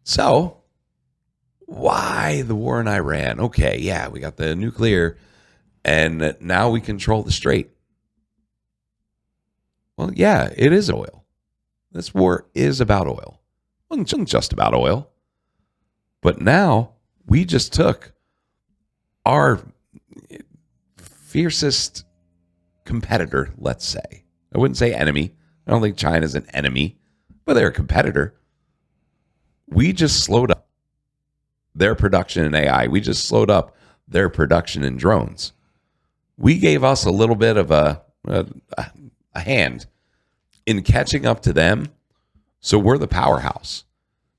Speaker 2: So why the war in Iran? Okay, yeah, we got the nuclear, and now we control the strait. Well, yeah, it is oil. This war is about oil. Well, it wasn't just about oil. But now we just took our fiercest competitor, let's say. I wouldn't say enemy. I don't think China's an enemy, but they're a competitor. We just slowed up their production in AI. We just slowed up their production in drones. We gave us a little bit of a hand in catching up to them. So we're the powerhouse.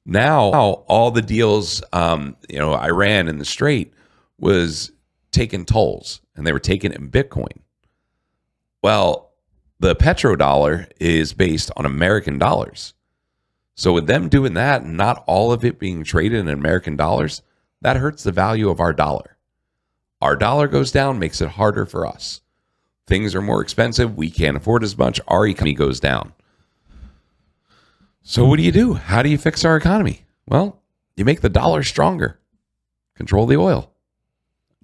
Speaker 2: Now, all the deals, Iran and the Strait was taking tolls, and they were taking it in Bitcoin. Well, the petrodollar is based on American dollars. So with them doing that, and not all of it being traded in American dollars, that hurts the value of our dollar. Our dollar goes down, makes it harder for us. Things are more expensive. We can't afford as much. Our economy goes down. So what do you do? How do you fix our economy? Well, you make the dollar stronger. Control the oil.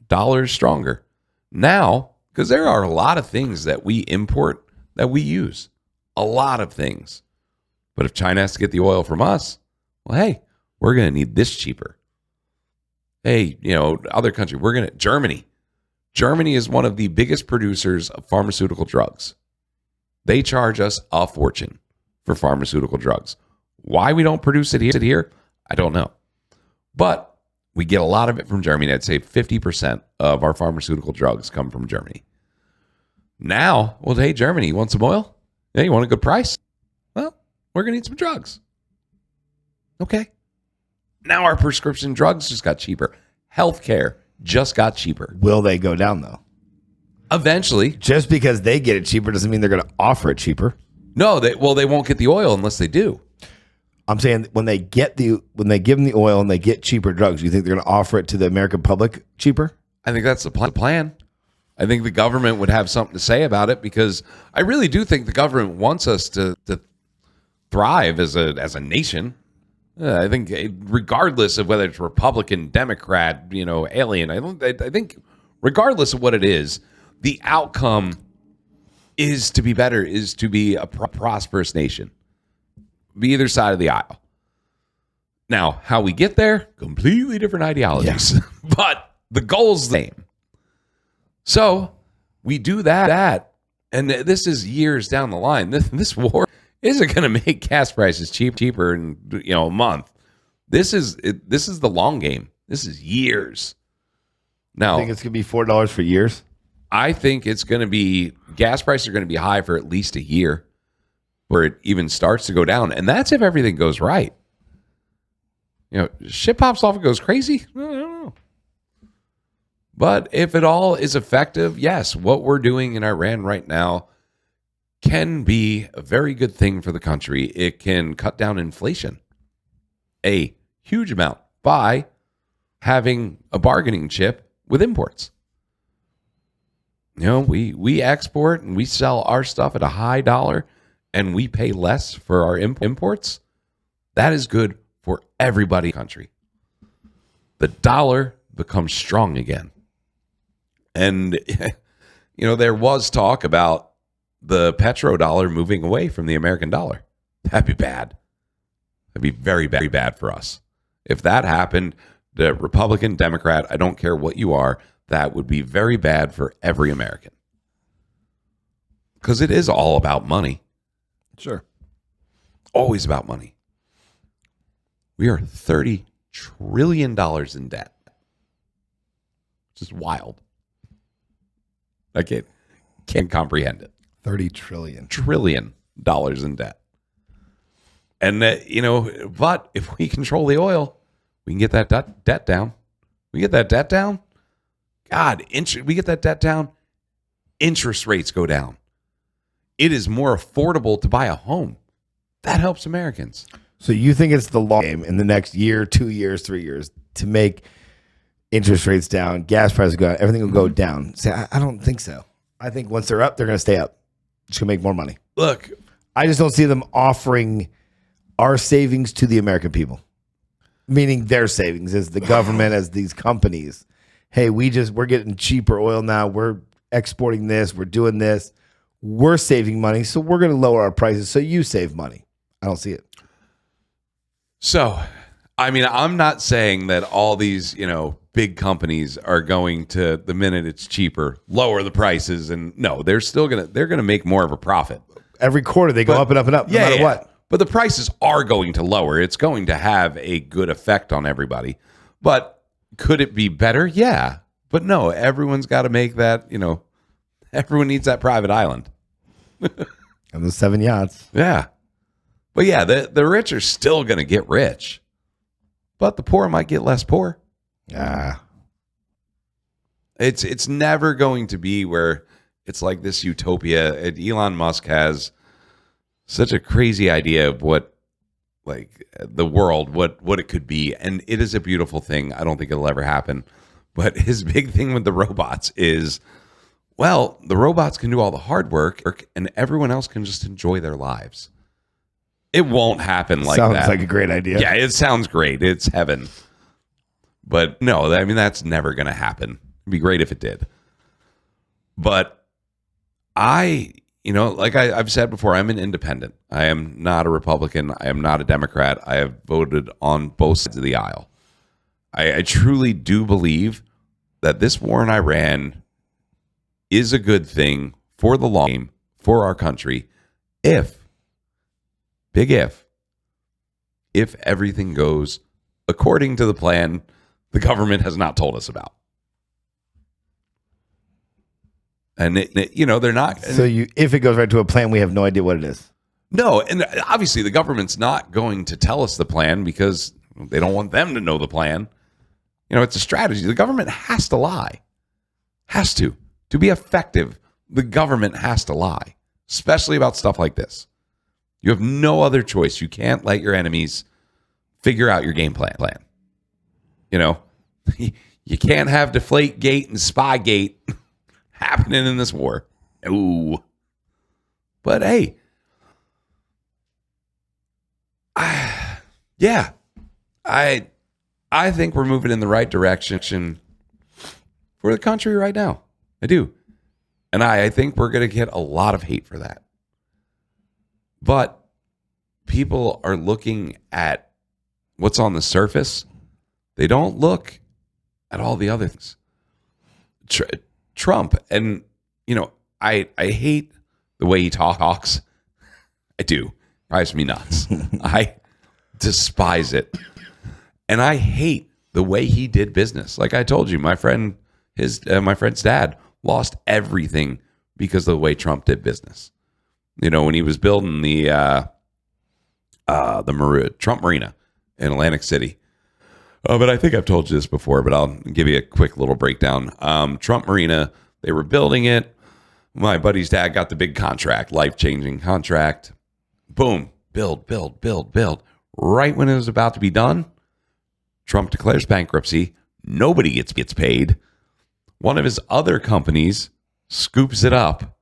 Speaker 2: Dollar is stronger. Now, because there are a lot of things that we import that we use. A lot of things. But if China has to get the oil from us, well, hey, we're going to need this cheaper. Hey, other country, Germany. Germany is one of the biggest producers of pharmaceutical drugs. They charge us a fortune for pharmaceutical drugs. Why we don't produce it here, I don't know. But we get a lot of it from Germany. I'd say 50% of our pharmaceutical drugs come from Germany. Now, well, hey, Germany, you want some oil? Yeah, you want a good price? Well, we're going to need some drugs. Okay. Now our prescription drugs just got cheaper. Healthcare just got cheaper.
Speaker 3: Will they go down, though?
Speaker 2: Eventually.
Speaker 3: Just because they get it cheaper doesn't mean they're going to offer it cheaper.
Speaker 2: No, they won't get the oil unless they do.
Speaker 3: I'm saying when they give them the oil and they get cheaper drugs, you think they're going to offer it to the American public cheaper?
Speaker 2: I think that's the plan. I think the government would have something to say about it, because I really do think the government wants us to thrive as a nation. I think regardless of whether it's Republican, Democrat, alien, I think regardless of what it is, the outcome is to be better, is to be a prosperous nation. Be either side of the aisle. Now, how we get there, completely different ideologies. Yeah. But the goal's the same. So we do that, and this is years down the line. This war isn't going to make gas prices cheaper in a month. This is the long game. This is years. Now,
Speaker 3: I think it's going to be $4 for years.
Speaker 2: I think it's going to be, gas prices are going to be high for at least a year, where it even starts to go down. And that's if everything goes right. Shit pops off and goes crazy. I don't know. But if it all is effective, yes, what we're doing in Iran right now can be a very good thing for the country. It can cut down inflation a huge amount by having a bargaining chip with imports. We export and we sell our stuff at a high dollar, and we pay less for our imports. That is good for everybody in the country. The dollar becomes strong again. And, there was talk about the petrodollar moving away from the American dollar. That'd be bad. That'd be very, very bad for us. If that happened, the Republican, Democrat, I don't care what you are, that would be very bad for every American. Because it is all about money.
Speaker 3: Sure.
Speaker 2: Always about money. We are $30 trillion in debt. Just wild. I can't comprehend it.
Speaker 3: 30 trillion.
Speaker 2: $30 trillion in debt. And, but if we control the oil, we can get that debt down. We get that debt down. God, we get that debt down. Interest rates go down. It is more affordable to buy a home. That helps Americans.
Speaker 3: So you think it's the long game in the next year, 2 years, 3 years to make interest rates down, gas prices go down, everything will go down? See, I don't think so. I think once they're up, they're going to stay up. Just going to make more money.
Speaker 2: Look,
Speaker 3: I just don't see them offering our savings to the American people, meaning their savings as the government, as these companies. Hey, we're getting cheaper oil now. We're exporting this. We're doing this. We're saving money, so we're going to lower our prices so you save money. I don't see it.
Speaker 2: So, I mean, I'm not saying that all these, big companies are going to, the minute it's cheaper, lower the prices. And no, they're going to make more of a profit.
Speaker 3: Every quarter they go up and up and up, no matter what.
Speaker 2: But the prices are going to lower. It's going to have a good effect on everybody. But could it be better? Yeah. But no, everyone's got to make that, everyone needs that private island.
Speaker 3: And the 7 yachts.
Speaker 2: Yeah. But yeah, the rich are still going to get rich. But the poor might get less poor. It's never going to be where it's like this utopia. Elon Musk has such a crazy idea of what, like, the world, what it could be. And it is a beautiful thing. I don't think it'll ever happen. But his big thing with the robots is, well, the robots can do all the hard work and everyone else can just enjoy their lives. It won't happen like that.
Speaker 3: Sounds like a great idea.
Speaker 2: Yeah, it sounds great. It's heaven. But no, I mean, that's never going to happen. It'd be great if it did. But like I've said before, I'm an independent. I am not a Republican. I am not a Democrat. I have voted on both sides of the aisle. I truly do believe that this war in Iran is a good thing for the long game, for our country, if everything goes according to the plan the government has not told us about. And, they're not.
Speaker 3: So if it goes right to a plan, we have no idea what it is.
Speaker 2: No, and obviously the government's not going to tell us the plan because they don't want them to know the plan. It's a strategy. The government has to lie. Has to. To be effective, the government has to lie, especially about stuff like this. You have no other choice. You can't let your enemies figure out your game plan. You can't have Deflategate and Spygate happening in this war. Ooh. But hey, I think we're moving in the right direction for the country right now. I do. And I think we're going to get a lot of hate for that. But people are looking at what's on the surface. They don't look at all the other things. Trump, and, I hate the way he talks. I do. Drives me nuts. I despise it. And I hate the way he did business. Like I told you, my friend's dad lost everything because of the way Trump did business. When he was building the Trump Marina in Atlantic City. But I think I've told you this before, but I'll give you a quick little breakdown. Trump Marina, they were building it. My buddy's dad got the big contract, life-changing contract. Boom, build. Right when it was about to be done, Trump declares bankruptcy. Nobody gets paid. One of his other companies scoops it up,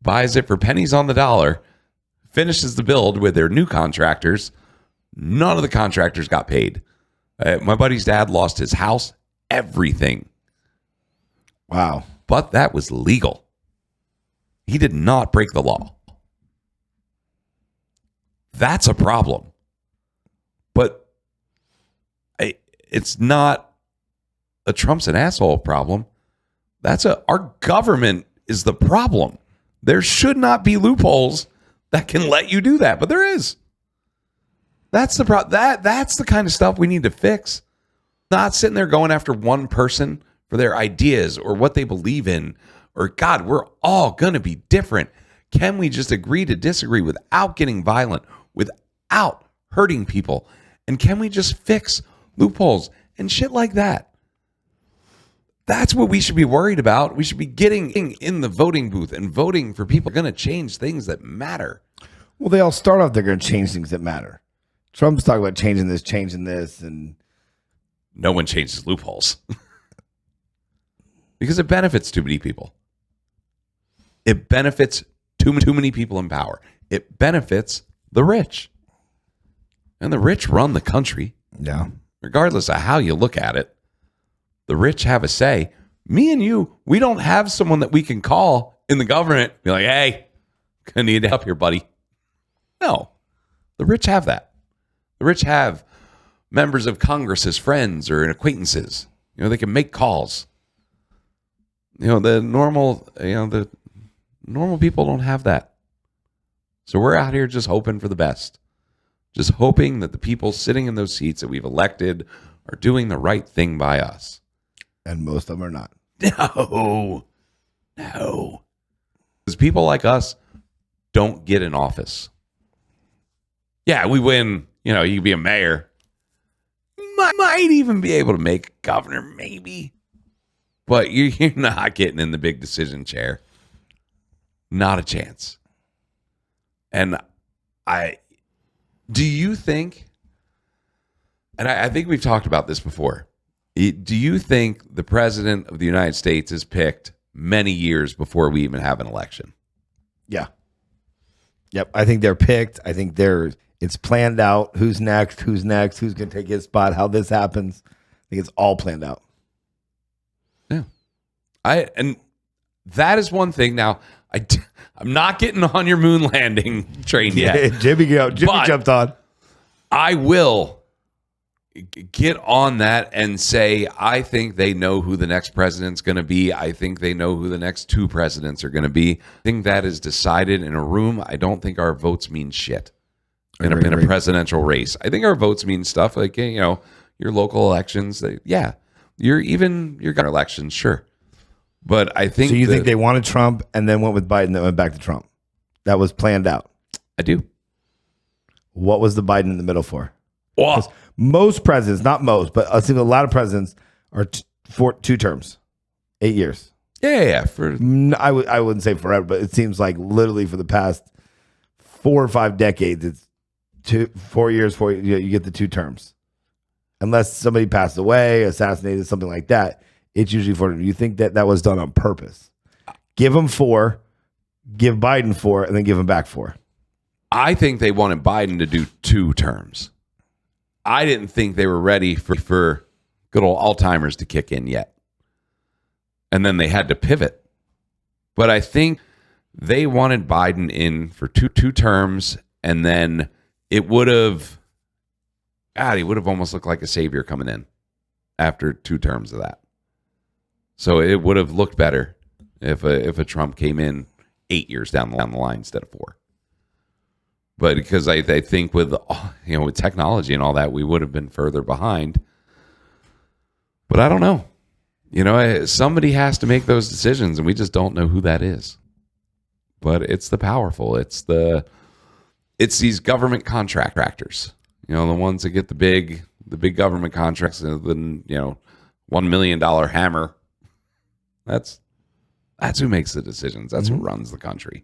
Speaker 2: buys it for pennies on the dollar, finishes the build with their new contractors. None of the contractors got paid. My buddy's dad lost his house, everything.
Speaker 3: Wow.
Speaker 2: But that was legal. He did not break the law. That's a problem. But it's not a Trump's an asshole problem. Our government is the problem. There should not be loopholes that can let you do that, but there is. That's the problem. That's the kind of stuff we need to fix. Not sitting there going after one person for their ideas or what they believe in, or God, we're all going to be different. Can we just agree to disagree without getting violent, without hurting people? And can we just fix loopholes and shit like that? That's what we should be worried about. We should be getting in the voting booth and voting for people who are going to change things that matter.
Speaker 3: Well, they all start off, they're going to change things that matter. Trump's talking about changing this, and
Speaker 2: No one changes loopholes because it benefits too many people. It benefits too many people in power. It benefits the rich. And the rich run the country.
Speaker 3: yeah.
Speaker 2: Regardless of how you look at it. The rich have a say. Me and you, we don't have someone that we can call in the government. Be like, hey, I need help here, buddy. No. The rich have that. The rich have members of Congress as friends or acquaintances. They can make calls. The normal people don't have that. So we're out here just hoping for the best. Just hoping that the people sitting in those seats that we've elected are doing the right thing by us.
Speaker 3: And most of them are not.
Speaker 2: No. Because people like us don't get in office. Yeah, we win. You can be a mayor. Might even be able to make governor, maybe. But you're not getting in the big decision chair. Not a chance. And do you think, and I think we've talked about this before, do you think the president of the United States is picked many years before we even have an election?
Speaker 3: Yeah. Yep. I think they're picked. I think it's planned out. Who's next? Who's going to take his spot? How this happens. I think it's all planned out.
Speaker 2: Yeah. And that is one thing. Now, I'm not getting on your moon landing train yet.
Speaker 3: Jimmy jumped on.
Speaker 2: I will get on that and say, I think they know who the next president's going to be. I think they know who the next two presidents are going to be. I think that is decided in a room. I don't think our votes mean shit in a presidential race. I think our votes mean stuff like, your local elections. Your elections, sure. But I think.
Speaker 3: So you think they wanted Trump and then went with Biden, then went back to Trump? That was planned out.
Speaker 2: I do.
Speaker 3: What was the Biden in the middle for?
Speaker 2: Well,
Speaker 3: most presidents, not most, but I think a lot of presidents are for 2 terms, 8 years.
Speaker 2: Yeah.
Speaker 3: I wouldn't say forever, but it seems like literally for the past 4 or 5 decades, it's 4 years. You get the 2 terms, unless somebody passed away, assassinated, something like that. It's usually 4. You think that was done on purpose? Give them 4, give Biden 4, and then give him back 4.
Speaker 2: I think they wanted Biden to do 2 terms. I didn't think they were ready for good old Alzheimer's to kick in yet. And then they had to pivot. But I think they wanted Biden in for two terms, and then it would have, he would have almost looked like a savior coming in after 2 terms of that. So it would have looked better if a Trump came in 8 years down the line instead of 4. But because I think with technology and all that, we would have been further behind. But I don't know. Somebody has to make those decisions, and we just don't know who that is. But it's the powerful. It's these government contractors. The ones that get the big government contracts, and then $1 million hammer. That's who makes the decisions. That's who runs the country.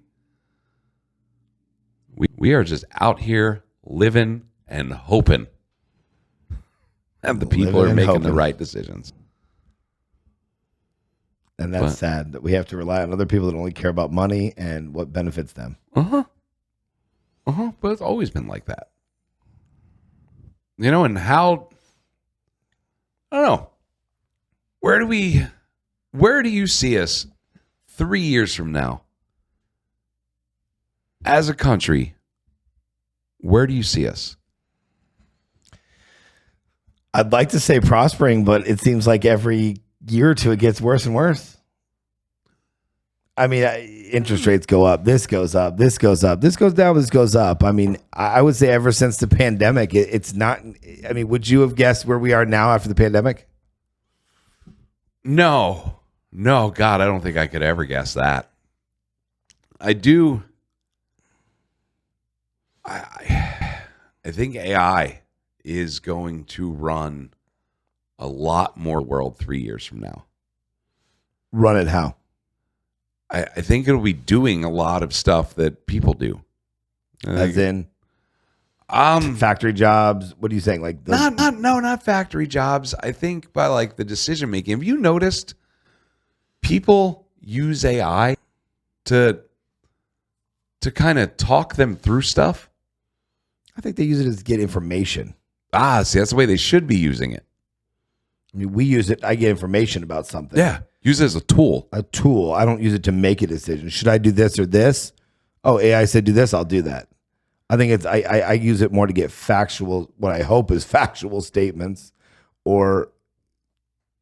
Speaker 2: We are just out here living and hoping that the people are making the right decisions.
Speaker 3: And that's sad that we have to rely on other people that only care about money and what benefits them.
Speaker 2: But it's always been like that. And how, I don't know. Where do you see us 3 years from now? As a country, where do you see us?
Speaker 3: I'd like to say prospering, but it seems like every year or two it gets worse and worse. I mean, interest rates go up. This goes up. This goes up. This goes down. This goes up. I mean, I would say ever since the pandemic, it's not. I mean, would you have guessed where we are now after the pandemic?
Speaker 2: No, God, I don't think I could ever guess that. I do. I think AI is going to run a lot more world 3 years from now.
Speaker 3: Run it how?
Speaker 2: I think it'll be doing a lot of stuff that people do.
Speaker 3: As in factory jobs? What are you saying? Like
Speaker 2: not factory jobs. I think by like the decision making. Have you noticed people use AI to kind of talk them through stuff?
Speaker 3: I think they use it as get information.
Speaker 2: See, that's the way they should be using it.
Speaker 3: I mean, we use it. I get information about something.
Speaker 2: Yeah, use it as a tool.
Speaker 3: A tool. I don't use it to make a decision. Should I do this or this? Oh, AI said do this. I'll do that. I think it's. I use it more to get factual. What I hope is factual statements or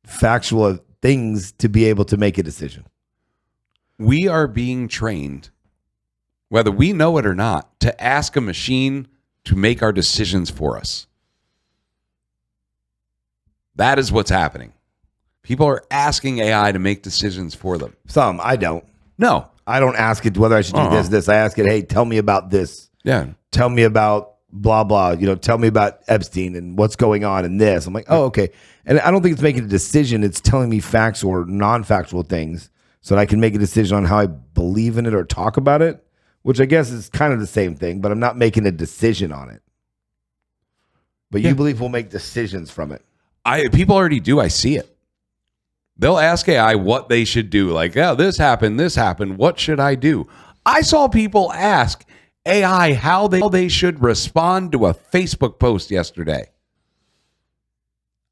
Speaker 3: factual things to be able to make a decision.
Speaker 2: We are being trained, whether we know it or not, to ask a machine to make our decisions for us. That is what's happening. People are asking AI to make decisions for them.
Speaker 3: Some, I don't.
Speaker 2: No.
Speaker 3: I don't ask it whether I should do this. I ask it, hey, tell me about this.
Speaker 2: Yeah.
Speaker 3: Tell me about blah, blah. Tell me about Epstein and what's going on in this. I'm like, oh, okay. And I don't think it's making a decision. It's telling me facts or non-factual things so that I can make a decision on how I believe in it or talk about it, which I guess is kind of the same thing, but I'm not making a decision on it. But you believe we'll make decisions from it.
Speaker 2: People already do. I see it. They'll ask AI what they should do. Like, oh, this happened. What should I do? I saw people ask AI how they should respond to a Facebook post yesterday.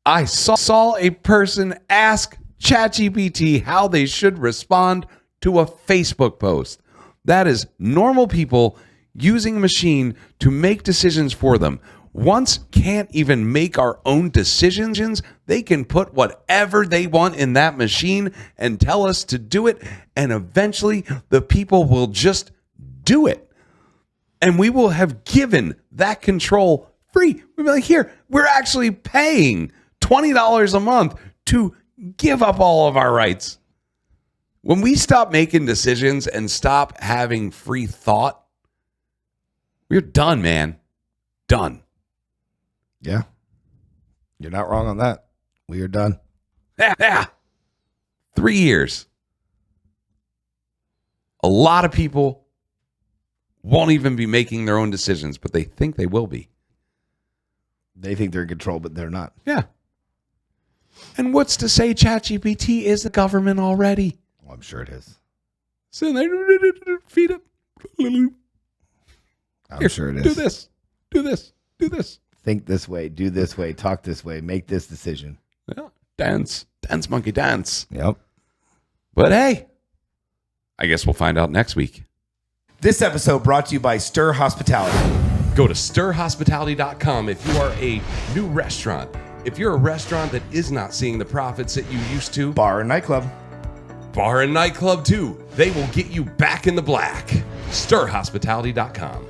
Speaker 2: I saw a person ask ChatGPT how they should respond to a Facebook post. That is normal people using a machine to make decisions for them. Once can't even make our own decisions, they can put whatever they want in that machine and tell us to do it. And eventually the people will just do it. And we will have given that control free. We'll be like, here, we're actually paying $20 a month to give up all of our rights. When we stop making decisions and stop having free thought, we're done, man. Done.
Speaker 3: Yeah. You're not wrong on that. We are done.
Speaker 2: Yeah. 3 years. A lot of people won't even be making their own decisions, but they think they will be.
Speaker 3: They think they're in control, but they're not.
Speaker 2: Yeah. And what's to say ChatGPT is the government already?
Speaker 3: Well, I'm sure it is.
Speaker 2: So they feed it.
Speaker 3: I'm sure it is.
Speaker 2: Do this. Do this. Do this.
Speaker 3: Think this way, do this way, talk this way, make this decision.
Speaker 2: Yeah. Dance, monkey, dance.
Speaker 3: Yep.
Speaker 2: But hey, I guess we'll find out next week.
Speaker 3: This episode brought to you by Stir Hospitality.
Speaker 2: Go to stirhospitality.com if you are a new restaurant. If you're a restaurant that is not seeing the profits that you used to.
Speaker 3: Bar and nightclub.
Speaker 2: Bar and nightclub too. They will get you back in the black. Stirhospitality.com.